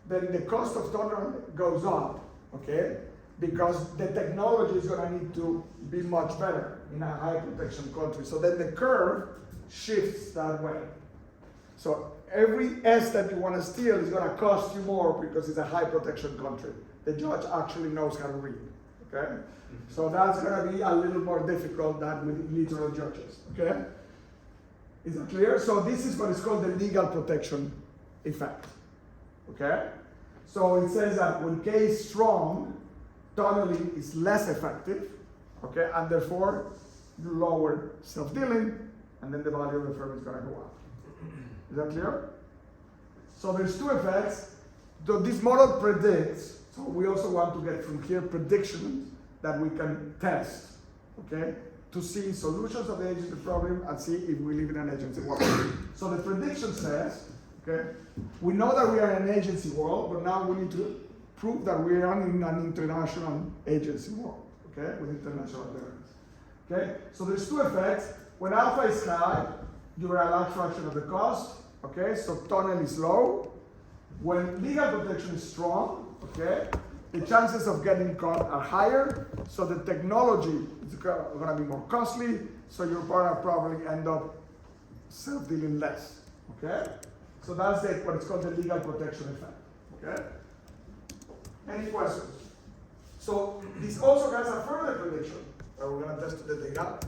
then the cost of tunneling goes up, okay? Because the technology is going to need to be much better in a high protection country. So then the curve shifts that way. So every S that you want to steal is going to cost you more because it's a high protection country. The judge actually knows how to read, okay? So that's going to be a little more difficult than with literal judges, okay? Is that clear? So this is what is called the legal protection effect, okay? So it says that when K is strong, tunneling is less effective, okay? And therefore, you lower self-dealing, and then the value of the firm is going to go up. Is that clear? So there's two effects. So this model predicts, so we also want to get from here predictions that we can test, okay? To see solutions of the agency problem and see if we live in an agency world. So the prediction says, okay, we know that we are in an agency world, but now we need to prove that we are in an international agency world, okay, with international limits. Okay, so there's two effects. When alpha is high, you are a large fraction of the cost, okay, so tunnel is low. When legal protection is strong, okay, the chances of getting caught are higher, so the technology is going to be more costly, so your partner probably end up self-dealing less, okay? So that's what it's called the legal protection effect, okay? Any questions? So this also has a further prediction that we're going to test the data.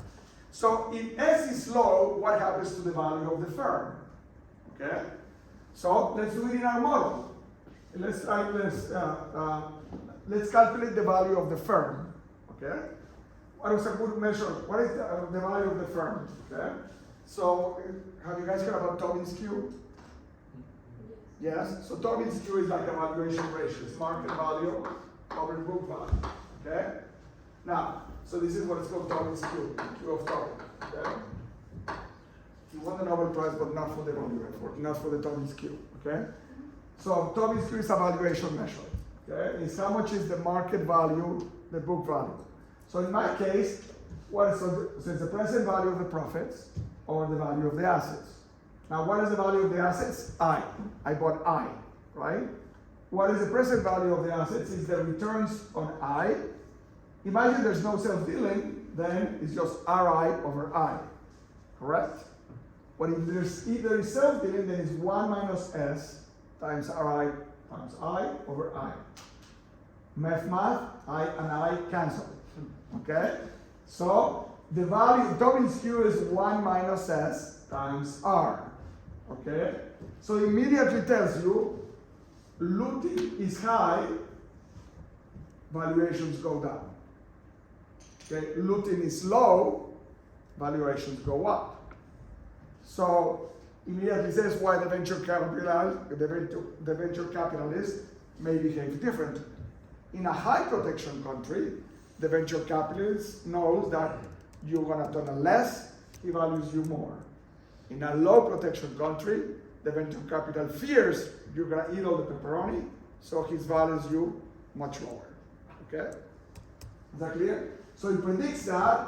So if S is low, what happens to the value of the firm, okay? So let's do it in our model. Let's calculate the value of the firm, okay? What is a good measure? What is the value of the firm, okay? So have you guys heard about Tobin's Q? Yes? So Tobin's Q is like a valuation ratio. It's market value over book value, okay? Now, so this is what is called Tobin's Q, Q of Tobin, okay? He won the Nobel Prize, but not for the value effort, not for the Tobin's Q, okay? So Tobin's Q is a valuation measure, okay? It's how much is the market value, the book value. So in my case, so it's the present value of the profits over the value of the assets. Now, what is the value of the assets? I. I bought I, right? What is the present value of the assets? Is the returns on I. Imagine there's no self-dealing, then it's just Ri over I, correct? But if there is self-dealing, then it's 1 minus S times Ri times I over I. Math, I and I cancel, okay? So the value, Tobin's Q is 1 minus S times R, okay? So immediately tells you, looting is high, valuations go down. Okay, looting is low, valuations go up. So immediately says why the venture capitalist may behave differently. In a high protection country, the venture capitalist knows that you're gonna turn less, he values you more. In a low protection country, the venture capital fears you're gonna eat all the pepperoni, so he values you much lower. Okay? Is that clear? So it predicts that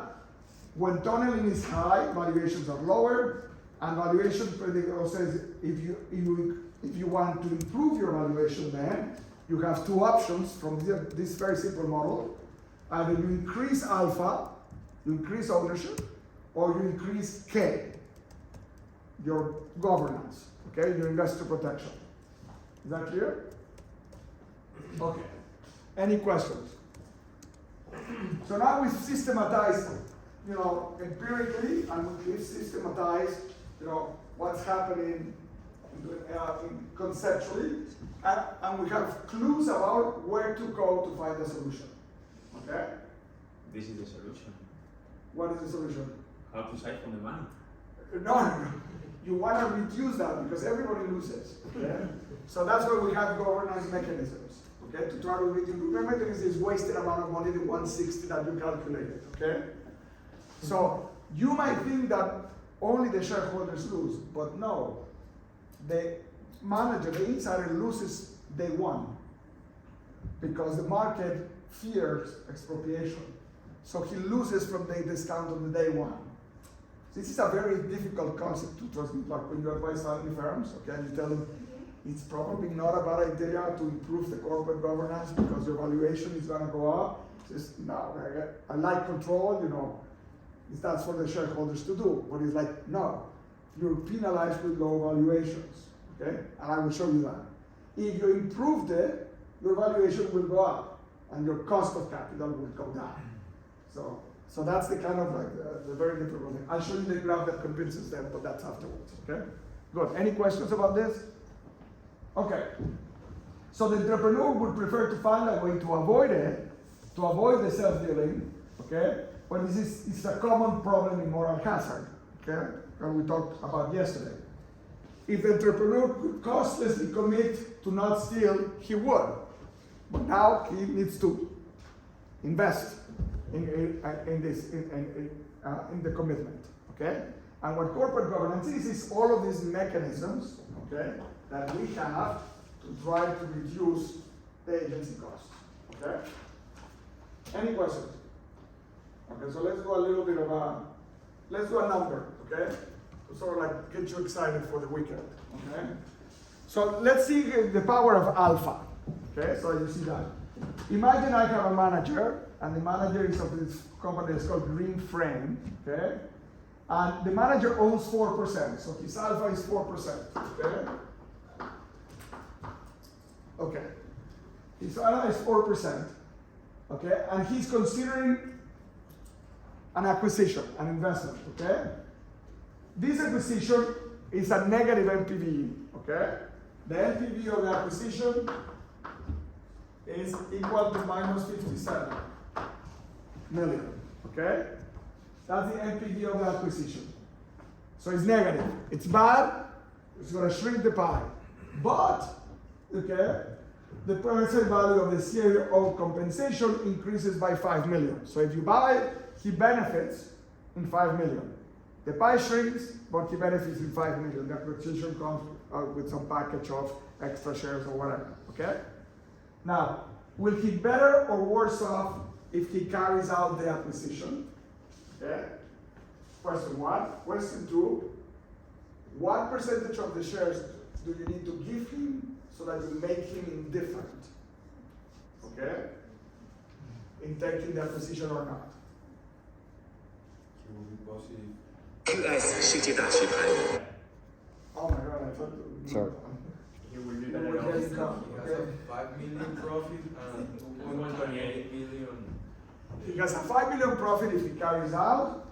when tunneling is high, valuations are lower, and valuation predictor says if you want to improve your valuation, then you have two options from this very simple model. Either you increase alpha, you increase ownership, or you increase K, your governance, okay, your investor protection. Is that clear? Okay. Any questions? So now we systematize, empirically, and we systematize, what's happening conceptually, and we have clues about where to go to find the solution. Okay? This is the solution. What is the solution? How to siphon the money. No. You want to reduce that because everybody loses. Okay? So that's why we have governance mechanisms. Okay? To try to reduce. Remember, there is this wasted amount of money, the 160 that you calculated. Okay? So you might think that only the shareholders lose, but no. The manager, the insider, loses day one because the market fears expropriation. So he loses from the discount on the day one. This is a very difficult concept to transmit, like when you advise family firms, okay, and you tell them it's probably not a bad idea to improve the corporate governance because your valuation is going to go up. Just no, I like control, that's for the shareholders to do. But it's like, no, you're penalized with low valuations, okay? And I will show you that. If you improved it, your valuation will go up and your cost of capital will go down. So that's the kind of the very difficult thing. I'll show you the graph that convinces them, but that's afterwards, okay? Good, any questions about this? Okay, so the entrepreneur would prefer to find a way to avoid it, to avoid the self-dealing, okay? But it's a common problem in moral hazard, okay? That we talked about yesterday. If the entrepreneur could costlessly commit to not steal, he would. But now he needs to invest in the commitment, okay? And what corporate governance is all of these mechanisms, okay, that we have to try to reduce the agency costs, okay? Any questions? Okay, so let's do a little bit of let's do a number, okay? To sort of like get you excited for the weekend, okay? So let's see the power of alpha, okay? So you see that. Imagine I have a manager, and the manager is of this company that's called Green Frame, okay? And the manager owns 4%, so his alpha is 4%, okay? Okay. His alpha is 4%, okay? And he's considering an acquisition, an investment, okay? This acquisition is a negative NPV, okay? The NPV of the acquisition is equal to minus 57 million, okay? That's the NPV of the acquisition. So it's negative. It's bad. It's going to shrink the pie. But, okay, the present value of the CIO compensation increases by 5 million. So if you buy, he benefits in 5 million. The pie shrinks, but he benefits in 5 million. The acquisition comes with some package of extra shares or whatever, okay? Now, will he better or worse off if he carries out the acquisition? Okay? Question one. Question two, what percentage of the shares do you need to give him so that you make him indifferent? Okay? In taking that position or not? He will be positive. US 世界大棋盘。 Oh my god, I thought. Sorry. He will be You better were off. getting caught, He has okay? a 5 million profit and 2.28 million. He has a 5 million profit if he carries out,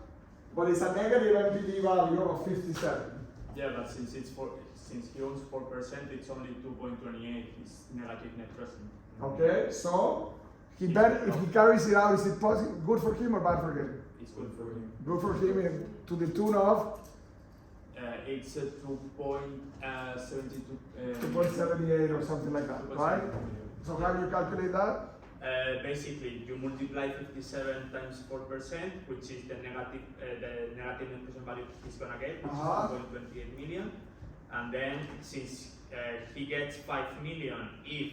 but it's a negative NPV value of 57. Yeah, but since he owns 4%, it's only 2.28. It's negative net present. Okay, so if he carries it out, is it positive, good for him or bad for him? It's good for him. Good for him to the tune of It's 2.72. 2.78 or something like that, right? So how do you calculate that? Basically, you multiply 57 times 4%, which is the negative net present value he's gonna get, which is 2.28 million. And then since he gets 5 million if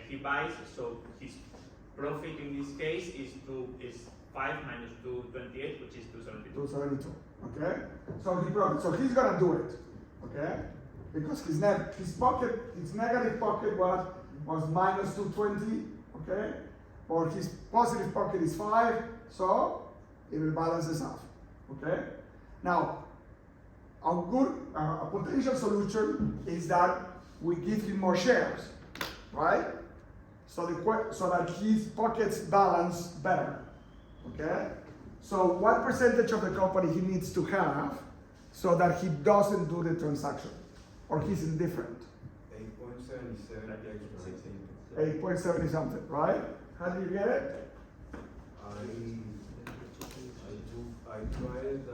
he buys, so his profit in this case is 5 minus 228, which is 272. 272. Okay? So he's gonna do it. Okay? Because his negative pocket was minus 220. Okay? Or his positive pocket is 5, so it will balances out. Okay? Now, a potential solution is that we give him more shares, right? So that his pockets balance better. Okay? So what percentage of the company he needs to have so that he doesn't do the transaction, or he's indifferent? 8.77 extra, I think. 8.70 something, right? How do you get it? I tried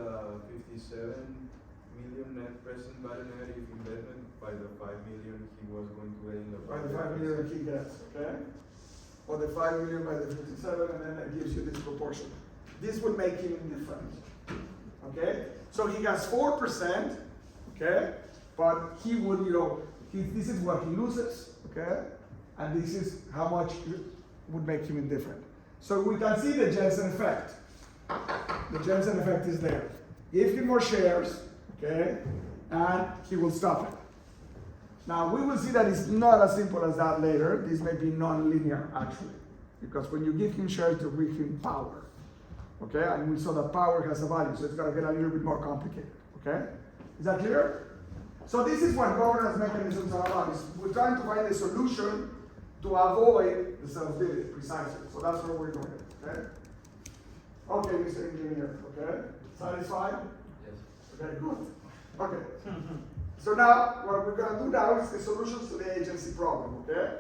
57 million net present value negative investment by the 5 million he was going to get in the By the 5 million he gets, okay? Or the 5 million by the 57, and then that gives you this proportion. This would make him indifferent, okay? So he has 4%, okay? But he would, this is what he loses, okay? And this is how much would make him indifferent. So we can see the Jensen effect. The Jensen effect is there. Give him more shares, okay? And he will stop it. Now we will see that it's not as simple as that later. This may be non-linear actually. Because when you give him shares, you give him power. Okay? And we saw that power has a value, so it's gonna get a little bit more complicated. Okay? Is that clear? So this is what governance mechanisms are about. We're trying to find a solution to avoid the self-billing precisely. So that's what we're doing. Okay? Okay, Mr. Engineer. Okay? Satisfied? Yes. Okay, good. Okay. So now, what we're going to do now is the solutions to the agency problem, okay?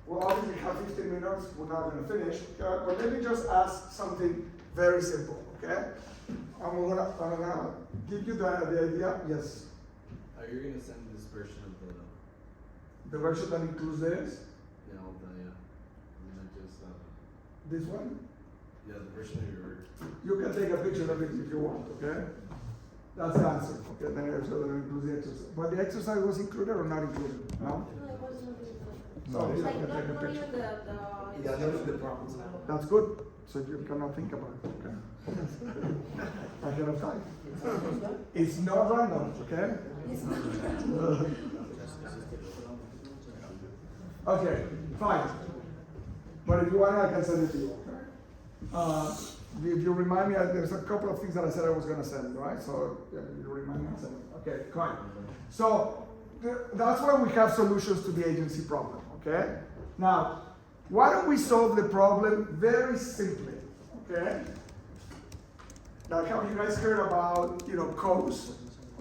We'll obviously have 15 minutes, we're not going to finish, okay? But let me just ask something very simple, okay? I'm gonna give you the idea, yes. Are you gonna send this version of The version that includes this, yeah, all the, yeah. I'm gonna just, this one, yeah, the version of your. you can take a picture of it if you want, okay? That's the answer, okay? Then it includes the exercise. But the exercise was included or not included? No? No, it wasn't really good. So you Like, can not take a even picture. the Yeah, that was the problem. That's good, so you cannot think about it, okay? Ahead of time. It's not random, okay? It's not. Okay, fine. But if you want, I can send it to you, okay? If you remind me, there's a couple of things that I said I was gonna send, right? So, yeah, you remind me, I'll send it. Okay, fine. So, that's why we have solutions to the agency problem, okay? Now, why don't we solve the problem very simply, okay? Now, have you guys heard about, coast,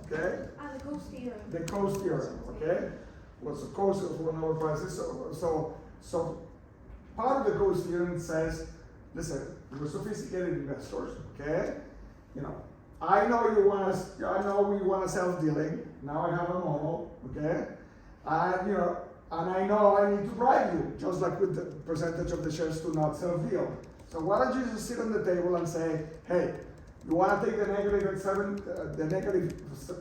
okay? The ghost theorem. The coast theorem, okay? What's the coast of one over prices? So part of the coast theorem says, listen, we're sophisticated investors, okay? I know we want to self-dealing. Now I have a model, okay? And I know I need to bribe you, just like with the percentage of the shares to not self-deal. So why don't you just sit on the table and say, hey, you want to take the negative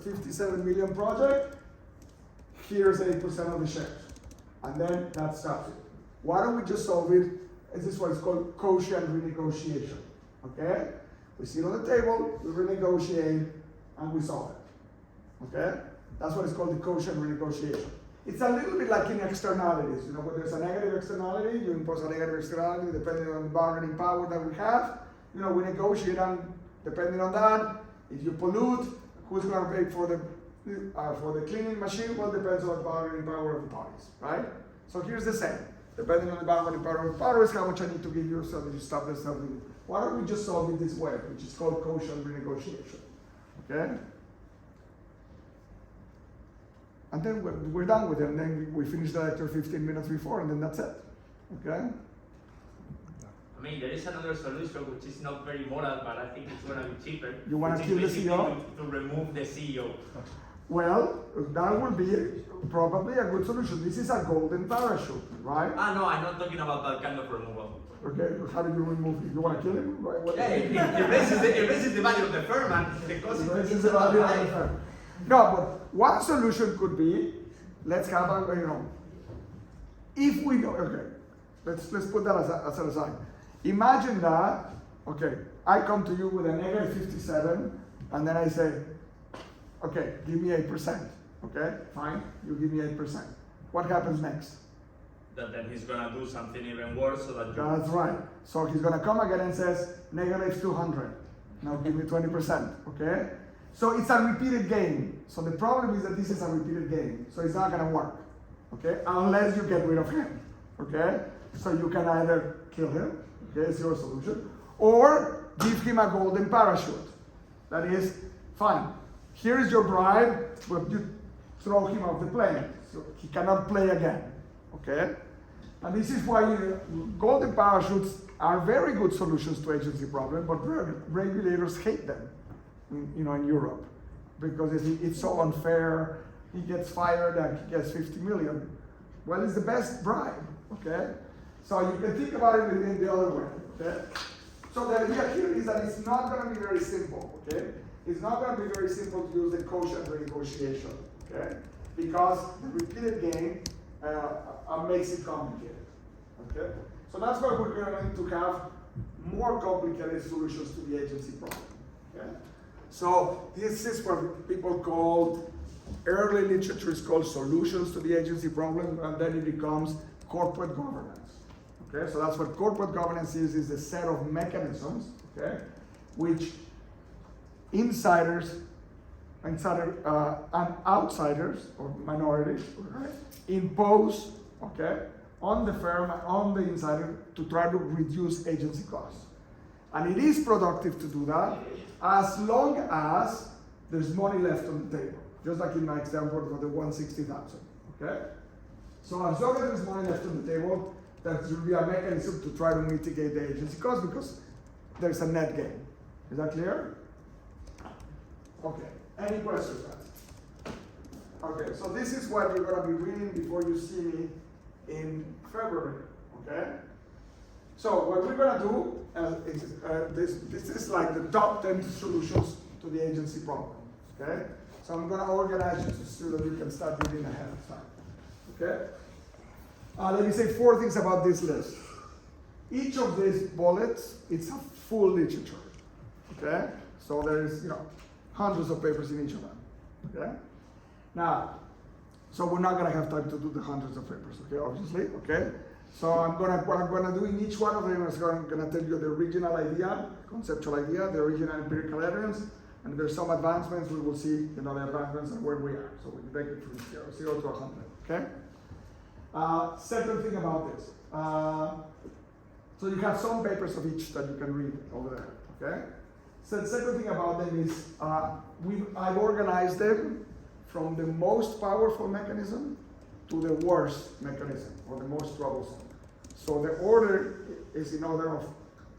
57 million project? Here's 8% of the shares. And then that stops it. Why don't we just solve it? This is what is called quotient renegotiation. Okay? We sit on the table, we renegotiate, and we solve it. Okay? That's what is called the quotient renegotiation. It's a little bit like in externalities. You know, when there's a negative externality, you impose a negative externality depending on the bargaining power that we have. You know, we negotiate, and depending on that, if you pollute, who's going to pay for the cleaning machine? Well, depends on the bargaining power of the parties, right? So here's the same. Depending on the bargaining power of the parties, how much I need to give you so that you stop this stuff. Why don't we just solve it this way, which is called quotient renegotiation? Okay? And then we're done with it, and then we finish the lecture 15 minutes before, and then that's it. Okay? I mean, there is another solution which is not very moral, but I think it's going to be cheaper. You want to which kill the is basically CEO? To remove the CEO. Well, that would be probably a good solution. This is a golden parachute, right? Ah, no, I'm not talking about that kind of removal. Okay, how do you remove it? You want to kill him? Right? What- Yeah, it raises the value of the firm and the consequences This is are not about high. the firm. No, but one solution could be, let's have a, if we know, okay, let's put that as an aside. Imagine that, okay, I come to you with a negative 57, and then I say, okay, give me 8%, okay, fine, you give me 8%. What happens next? That then he's gonna do something even worse so that you. That's right. So he's gonna come again and says, negative 200. Now give me 20%, okay? So it's a repeated game. So the problem is that this is a repeated game. So it's not gonna work, okay? Unless you get rid of him, okay? So you can either kill him, okay, it's your solution, or give him a golden parachute. That is, fine, here is your bribe, but you throw him off the plane. So he cannot play again, okay? And this is why golden parachutes are very good solutions to agency problem, but regulators hate them, in Europe, because it's so unfair. He gets fired and he gets 50 million. Well, it's the best bribe, okay? So you can think about it in the other way, okay? So the idea here is that it's not going to be very simple, okay? It's not going to be very simple to use the quotient renegotiation, okay? Because the repeated game makes it complicated, okay? So that's why we're going to have more complicated solutions to the agency problem, okay? So this is what people call, early literature is called solutions to the agency problem, and then it becomes corporate governance. Okay, so that's what corporate governance is a set of mechanisms, okay, which insiders and outsiders or minorities, right, impose, okay, on the firm, on the insider to try to reduce agency costs. And it is productive to do that as long as there's money left on the table, just like in my example for the 160,000, okay? So as long as there's money left on the table, that should be a mechanism to try to mitigate the agency cost because there's a net gain. Is that clear? Okay, any questions, guys? Okay, so this is what you're gonna be reading before you see me in February, okay? So what we're gonna do, this is like the top 10 solutions to the agency problem, okay? So I'm gonna organize you so that you can start reading ahead of time, okay? Let me say 4 things about this list. Each of these bullets, it's a full literature, okay? So there's, hundreds of papers in each of them, okay? Now, so we're not gonna have time to do the hundreds of papers, okay, obviously, okay? So what I'm gonna do in each one of them is gonna tell you the original idea, conceptual idea, the original empirical evidence, and there's some advancements, we will see, the advancements and where we are. So we can take it from 0 to 100, okay? Second thing about this. So you have some papers of each that you can read over there, okay? So the second thing about them is I've organized them from the most powerful mechanism to the worst mechanism, or the most troublesome. So the order is in order of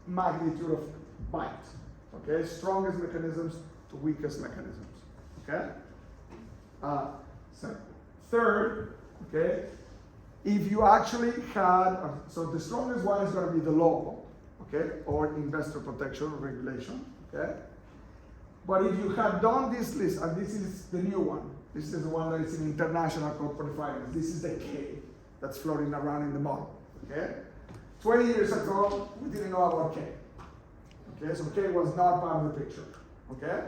magnitude of bite, okay? Strongest mechanisms to weakest mechanisms, okay? So third, okay? If you actually had, so the strongest one is going to be the law, okay, or investor protection regulation, okay? But if you have done this list, and this is the new one, this is the one that is in international corporate finance, this is the K that's floating around in the model, okay? 20 years ago, we didn't know about K, Okay, so K was not part of the picture. Okay?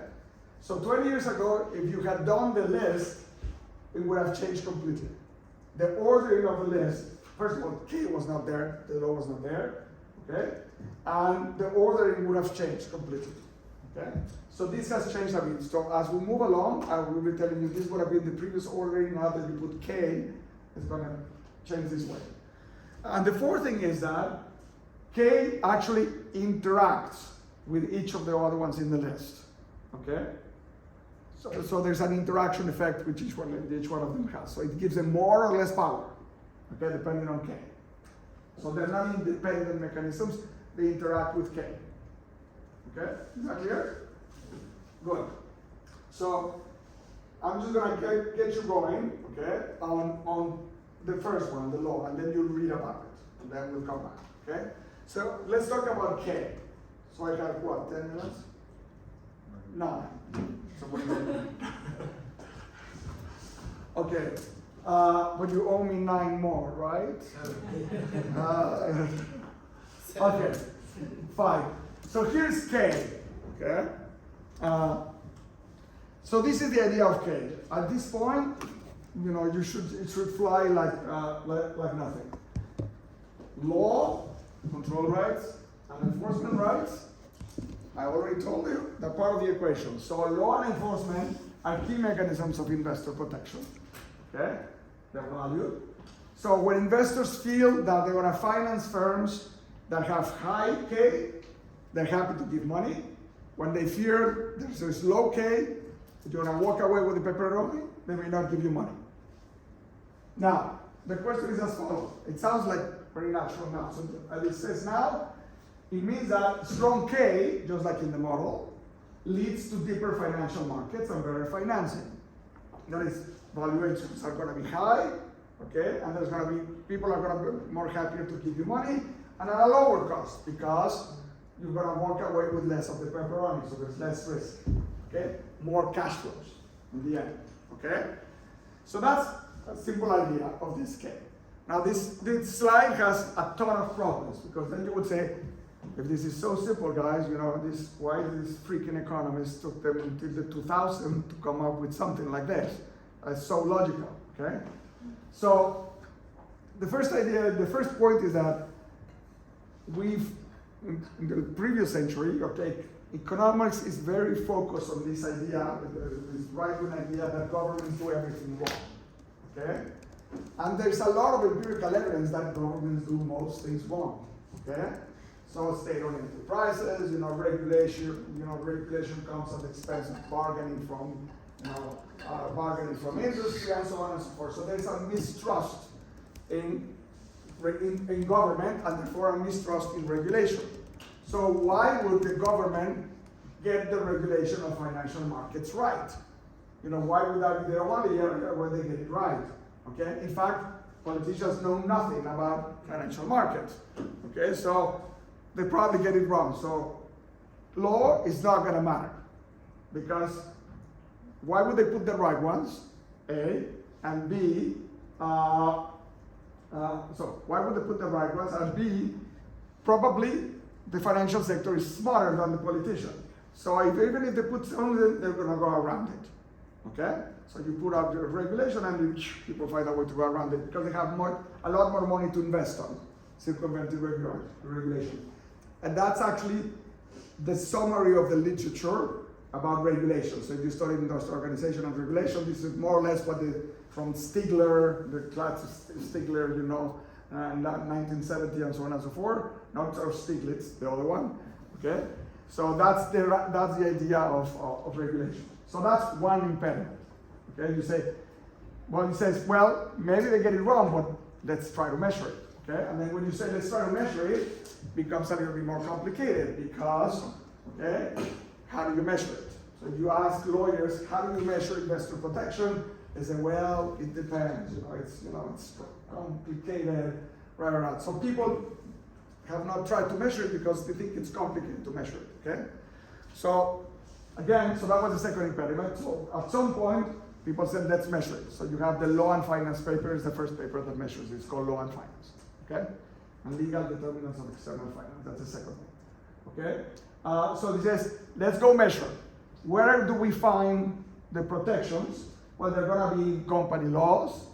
So 20 years ago, if you had done the list, it would have changed completely. The ordering of the list, first of all, K was not there, the law was not there, okay? And the ordering would have changed completely, okay? So this has changed a bit. So as we move along, I will be telling you this would have been the previous ordering. Now that you put K, it's gonna change this way. And the fourth thing is that K actually interacts with each of the other ones in the list, okay? So there's an interaction effect which each one of them has. So it gives them more or less power, okay, depending on K. So they're not independent mechanisms, they interact with K. Okay, is that clear? Good. So I'm just gonna get you going, okay, on the first one, the law, and then you'll read about it, and then we'll come back, okay? So let's talk about K. So I have what, 10 minutes? 9. So what do you do? Okay, but you owe me 9 more, right? Okay, fine. So here's K, okay? So this is the idea of K. At this point, you know, it should fly like nothing. Law, control rights, and enforcement rights. I already told you that part of the equation. So law and enforcement are key mechanisms of investor protection. Okay? They're valued. So when investors feel that they're going to finance firms that have high K, they're happy to give money. When they fear there's low K, you're going to walk away with the pepperoni, they may not give you money. Now, the question is as follows. It sounds like very natural now. So as it says now, it means that strong K, just like in the model, leads to deeper financial markets and better financing. That is, valuations are going to be high, okay, and there's going to be, people are going to be more happier to give you money, and at a lower cost, because you're going to walk away with less of the pepperoni, so there's less risk, okay, more cash flows in the end, okay? So that's a simple idea of this K. Now this slide has a ton of problems, because then you would say, if this is so simple, guys, you know, why these freaking economists took them until the 2000 to come up with something like this? It's so logical, okay? So the first point is that we've, in the previous century, okay, economics is very focused on this idea, this right-wing idea that governments do everything wrong, okay? And there's a lot of empirical evidence that governments do most things wrong, okay? So state-owned enterprises, you know, regulation comes at the expense of bargaining from industry and so on and so forth. So there's a mistrust in government and therefore a mistrust in regulation. So why would the government get the regulation of financial markets right? You know, why would that be the only area where they get it right? Okay, in fact, politicians know nothing about financial markets. Okay, so they probably get it wrong. So law is not going to matter, because why would they put the right ones? A, and B. So why would they put the right ones? And B, probably the financial sector is smarter than the politician. So even if they put some of them, they're going to go around it. Okay? So you put out the regulation and people find a way to go around it because they have a lot more money to invest on circumventing regulation. And that's actually the summary of the literature about regulation. So if you study industrial organization and regulation, this is more or less what from Stigler, the class Stigler, you know, and 1970 and so on and so forth. Not our Stiglitz, the other one. Okay, so that's the idea of regulation. So that's one impediment. Okay, you say, well, he says, well, maybe they get it wrong, but let's try to measure it. Okay, and then when you say let's try to measure it, it becomes a little bit more complicated because, okay, how do you measure it? So if you ask lawyers, how do you measure investor protection? They say, well, it depends. It's complicated, right? So people have not tried to measure it because they think it's complicated to measure it. Okay, so again, so that was the second impediment. So at some point, people said, let's measure it. So you have the law and finance paper is the first paper that measures it. It's called law and finance. Okay, and legal determinants of external finance. That's the second one. Okay. So it says, let's go measure. Where do we find the protections? Well, they're gonna be in company laws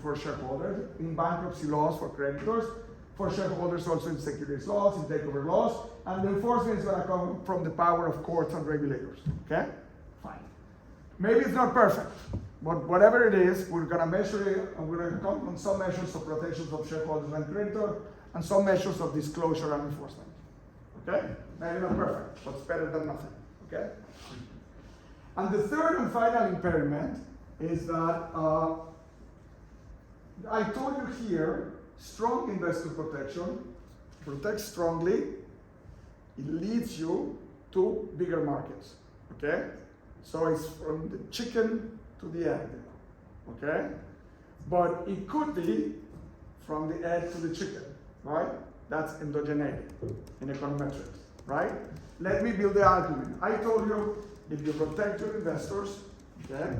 for shareholders, in bankruptcy laws for creditors, for shareholders also in securities laws, in takeover laws, and the enforcement is gonna come from the power of courts and regulators, okay? Fine. Maybe it's not perfect, but whatever it is, we're gonna measure it, and we're gonna come on some measures of protections of shareholders and creditors, and some measures of disclosure and enforcement, okay? Maybe not perfect, but it's better than nothing, okay? And the third and final impairment is that I told you here, strong investor protection protects strongly, it leads you to bigger markets, okay? So it's from the chicken to the egg, okay? But it could be from the egg to the chicken, right? That's endogeneity in econometrics, right? Let me build the argument. I told you, if you protect your investors, okay,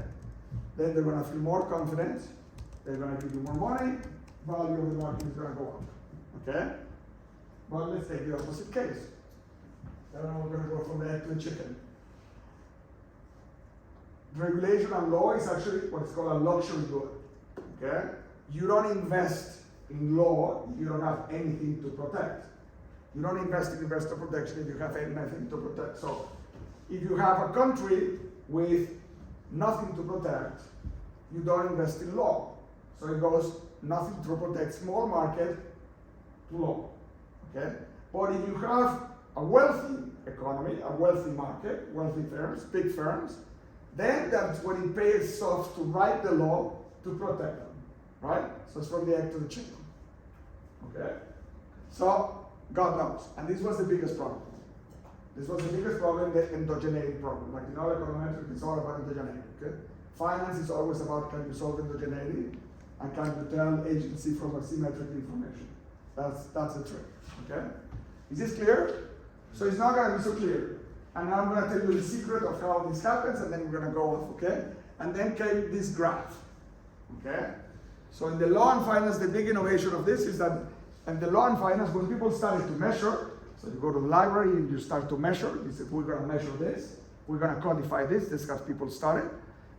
then they're gonna feel more confident, they're gonna give you more money, value of the market is gonna go up, okay? But let's take the opposite case. Then we're gonna go from the egg to the chicken. Regulation and law is actually what's called a luxury good, okay? You don't invest in law if you don't have anything to protect. You don't invest in investor protection if you have anything to protect. So if you have a country with nothing to protect, you don't invest in law. So it goes nothing to protect small market to law, okay? But if you have a wealthy economy, a wealthy market, wealthy firms, big firms, then that's when it pays off to write the law to protect them, right? So it's from the egg to the chicken, okay? So God knows, and this was the biggest problem. This was the biggest problem, the endogeneity problem. Like in all econometrics, it's all about endogeneity, okay? Finance is always about can you solve endogeneity and can you tell agency from asymmetric information. That's the trick, okay? Is this clear? So it's not gonna be so clear. And now I'm gonna tell you the secret of how this happens and then we're gonna go off, okay? And then take this graph, okay? So in the law and finance, the big innovation of this is that in the law and finance, when people started to measure, so you go to the library and you start to measure, you say, we're gonna measure this, we're gonna codify this has people started.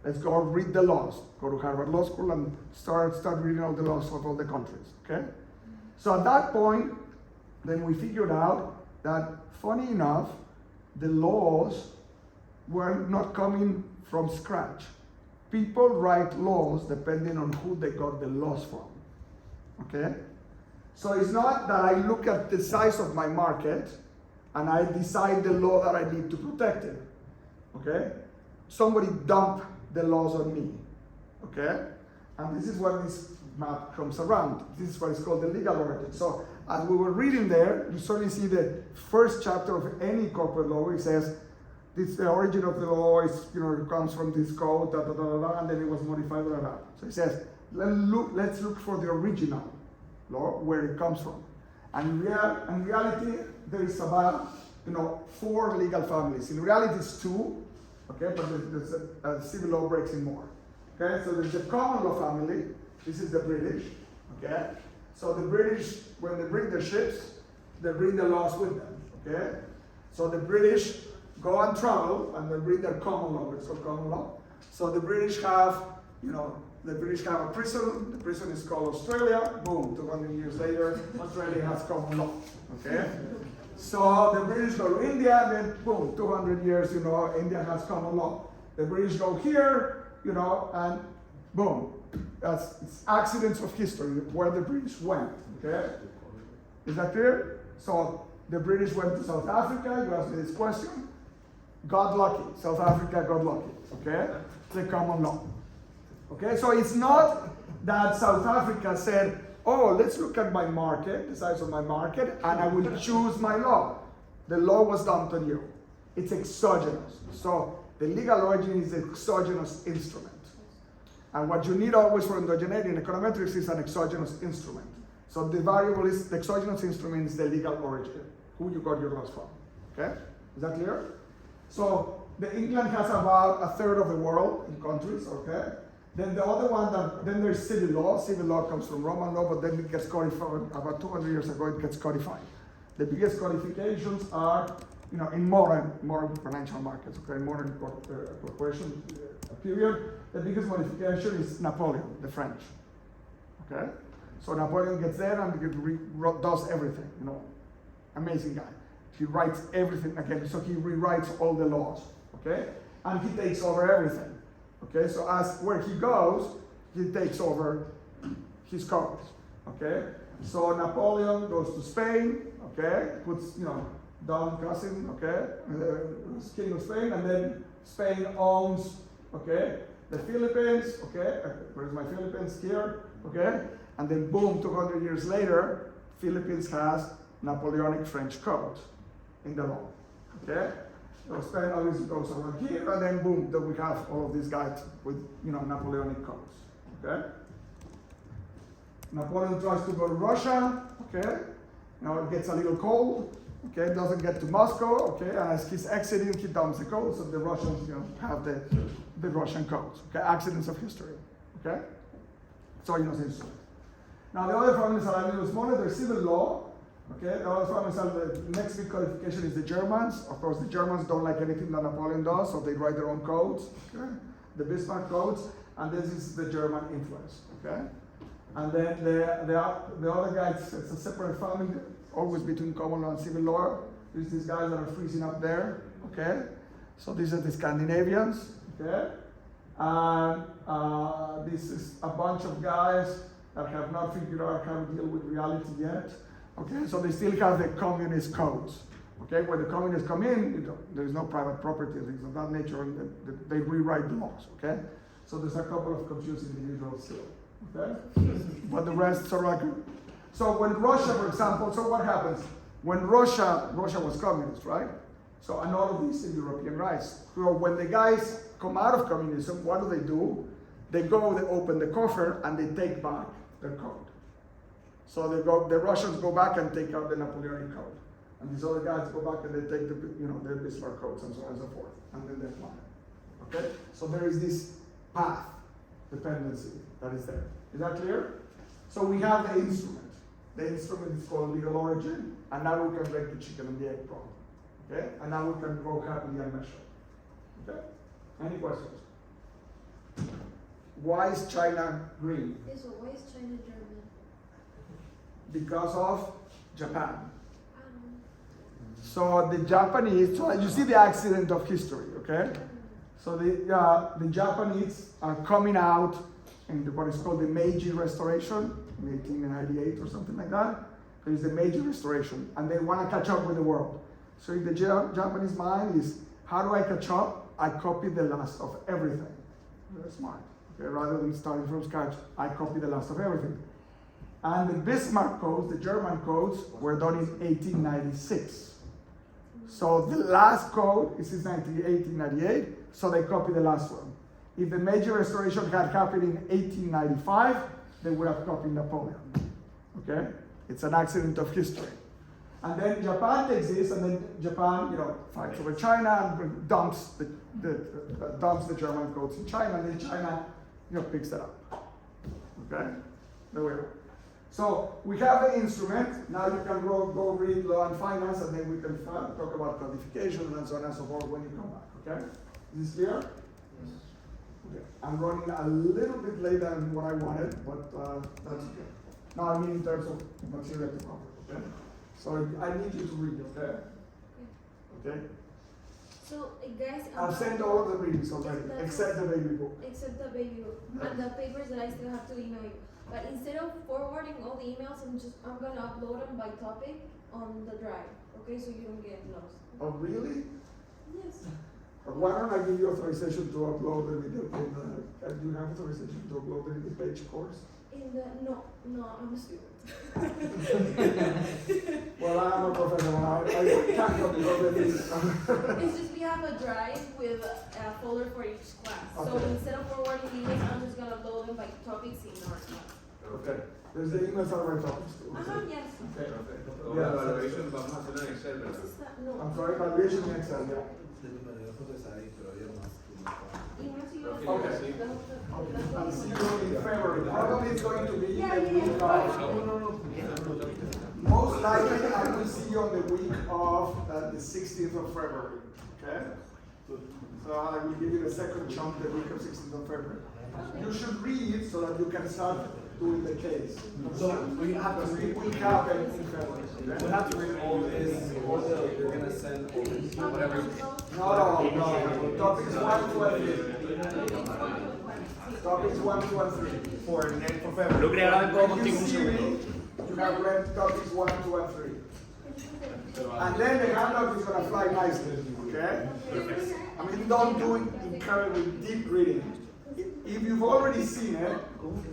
Let's go read the laws. Go to Harvard Law School and start reading all the laws of all the countries, okay? So at that point, then we figured out that, funny enough, the laws were not coming from scratch. People write laws depending on who they got the laws from, okay? So it's not that I look at the size of my market and I decide the law that I need to protect it, okay? Somebody dumped the laws on me, okay? And this is where this map comes around. This is what is called the legal origin. So as we were reading there, you certainly see the first chapter of any corporate law. It says, this the origin of the law is, it comes from this code, and then it was modified, So it says, let's look for the original law, where it comes from. And in reality, there is about, 4 legal families. In reality, it's 2, okay, but there's a civil law breaks in more. Okay, so there's the common law family. This is the British, okay? So the British, when they bring their ships, they bring the laws with them, okay? So the British go and travel, and they bring their common law, it's called common law. So the British have, the British have a prison, the prison is called Australia, boom, 200 years later, Australia has common law, okay? So the British go to India, and then boom, 200 years, India has common law. The British go here, and boom, it's accidents of history where the British went, okay? Is that clear? So the British went to South Africa, you asked me this question, got lucky, South Africa got lucky, okay? The common law. Okay, so it's not that South Africa said, oh, let's look at my market, the size of my market, and I will choose my law. The law was dumped on you. It's exogenous. So the legal origin is an exogenous instrument. And what you need always for endogeneity in econometrics is an exogenous instrument. So the variable is, the exogenous instrument is the legal origin, who you got your laws from, okay? Is that clear? So the England has about a third of the world in countries, okay? Then the other one, then there's civil law. Civil law comes from Roman law, but then it gets codified, about 200 years ago it gets codified. The biggest codifications are in modern financial markets, okay, modern corporation period, the biggest modification is Napoleon, the French. Okay, so Napoleon gets there and does everything. Amazing guy. He writes everything again, so he rewrites all the laws. Okay, and he takes over everything. Okay, so as where he goes, he takes over his codes. Okay, so Napoleon goes to Spain. Okay, puts Don Cousin. Okay, king of Spain, and then Spain owns. Okay, the Philippines. Okay, where's my Philippines here? Okay, and then boom, 200 years later, Philippines has Napoleonic French code in the law. Okay. So Spain always goes around here, and then boom, then we have all of these guys with Napoleonic codes. Okay. Napoleon tries to go to Russia. Okay. It gets a little cold. Okay. Doesn't get to Moscow. Okay. And as he's exiting, he dumps the codes, so the Russians, have the Russian codes. Okay. Accidents of history. Okay. So it's now the other families are a little smaller. They're civil law. Okay, the other families are the next big qualification is the Germans. Of course, the Germans don't like anything that Napoleon does, so they write their own codes. Okay, the Bismarck codes, and this is the German influence. Okay, and then the other guys, it's a separate family, always between common law and civil law. There's these guys that are freezing up there. Okay, so these are the Scandinavians. Okay, and this is a bunch of guys that have not figured out how to deal with reality yet. Okay, so they still have the communist codes. Okay, when the communists come in, there's no private property, things of that nature, and they rewrite the laws. Okay, so there's a couple of confusing individuals still. Okay, but the rest are like. So when Russia, for example, so what happens when Russia was communist, right? So and all of these European rights. So when the guys come out of communism, what do? They open the coffer, and they take back their code. So the Russians go back and take out the Napoleonic code, and these other guys go back and they take the Bismarck codes and so on and so forth, and then they apply it. Okay, so there is this path dependency that is there. Is that clear? So we have the instrument. The instrument is called legal origin, and now we can break the chicken and the egg problem. Okay, and now we can go happily and measure. Okay, any questions? Why is China green? Okay, so why is China German? Because of Japan. So the Japanese, so you see the accident of history, okay? So the Japanese are coming out in what is called the Meiji Restoration in 1898 or something like that. There is the Meiji Restoration, and they want to catch up with the world. So in the Japanese mind is, how do I catch up? I copy the last of everything. Very smart. Okay, rather than starting from scratch, I copy the last of everything. And the Bismarck codes, the German codes, were done in 1896. So the last code is in 1898, so they copy the last one. If the Meiji Restoration had happened in 1895, they would have copied Napoleon. Okay? It's an accident of history. And then Japan takes this, and then Japan, fights over China and dumps the German codes in China, and then China, picks that up. Okay? There we go. So we have the instrument. Now you can go read law and finance, and then we can talk about codification and so on and so forth when you come back. Okay? Is this clear? Yes. Okay. I'm running a little bit later than what I wanted, but that's okay. Now I mean in terms of material to cover. Okay? So I need you to read. Okay? Okay. So guys, I've sent all of the readings already, except the baby book. Except the baby book and the papers that I still have to email you. But instead of forwarding all the emails, I'm gonna upload them by topic on the drive. Okay, so you don't get lost. Oh really? Yes. Why don't I give you authorization to upload the video? Do you have authorization to upload the page course? No, I'm a student. Well, I'm a professional. I can't upload the It's just we have a drive with a folder for each class. Okay. So instead of forwarding the emails, I'm just gonna upload them by topics in our class. Okay. There's the emails on my topics too. Yes. Okay. Todo evaluation vamos a hacerlo en Excel, ¿verdad? No. I'm sorry, evaluation in Excel, yeah. Okay. I'll see you in February. Probably it's going to be the week of. Most likely I will see you on the week of the 16th of February. Okay? So I will give you the second chunk the week of 16th of February. You should read so that you can start doing the case. So we have to read. It will happen in February. Okay? We have to read all this, all the, you're gonna send all this, whatever. No. Topics 1, 2, and 3. Topics 1, 2, and 3. For February. Lo creará todo When you contigo un see me, segundo. you have read topics 1, 2, and 3. And then the handout is going to fly nicely, okay? I mean, don't do it incredibly deep reading. If you've already seen it,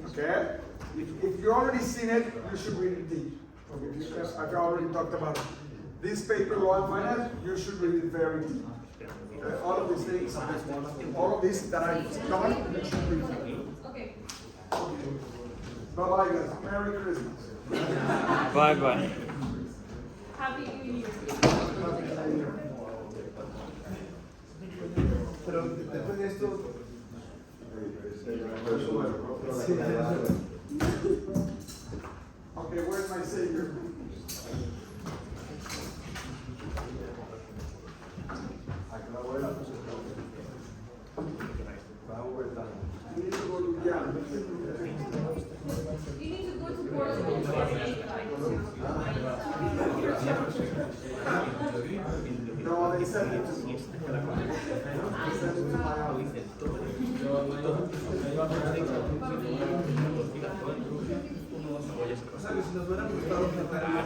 okay? If you've already seen it, you should read it deep. Okay? I've already talked about it. This paper, Law and Finance, you should read it very deep. Okay? All of these things, all of this that I've done, you should read it. Okay. Bye-bye, guys. Merry Christmas. Bye bye. Happy New Year. Pero después de esto, Okay, where's my savior? You need to go to You need to go to Portugal to get No, they sent it to me. They sent it to my office. O sea, que si nos hubiera gustado preparar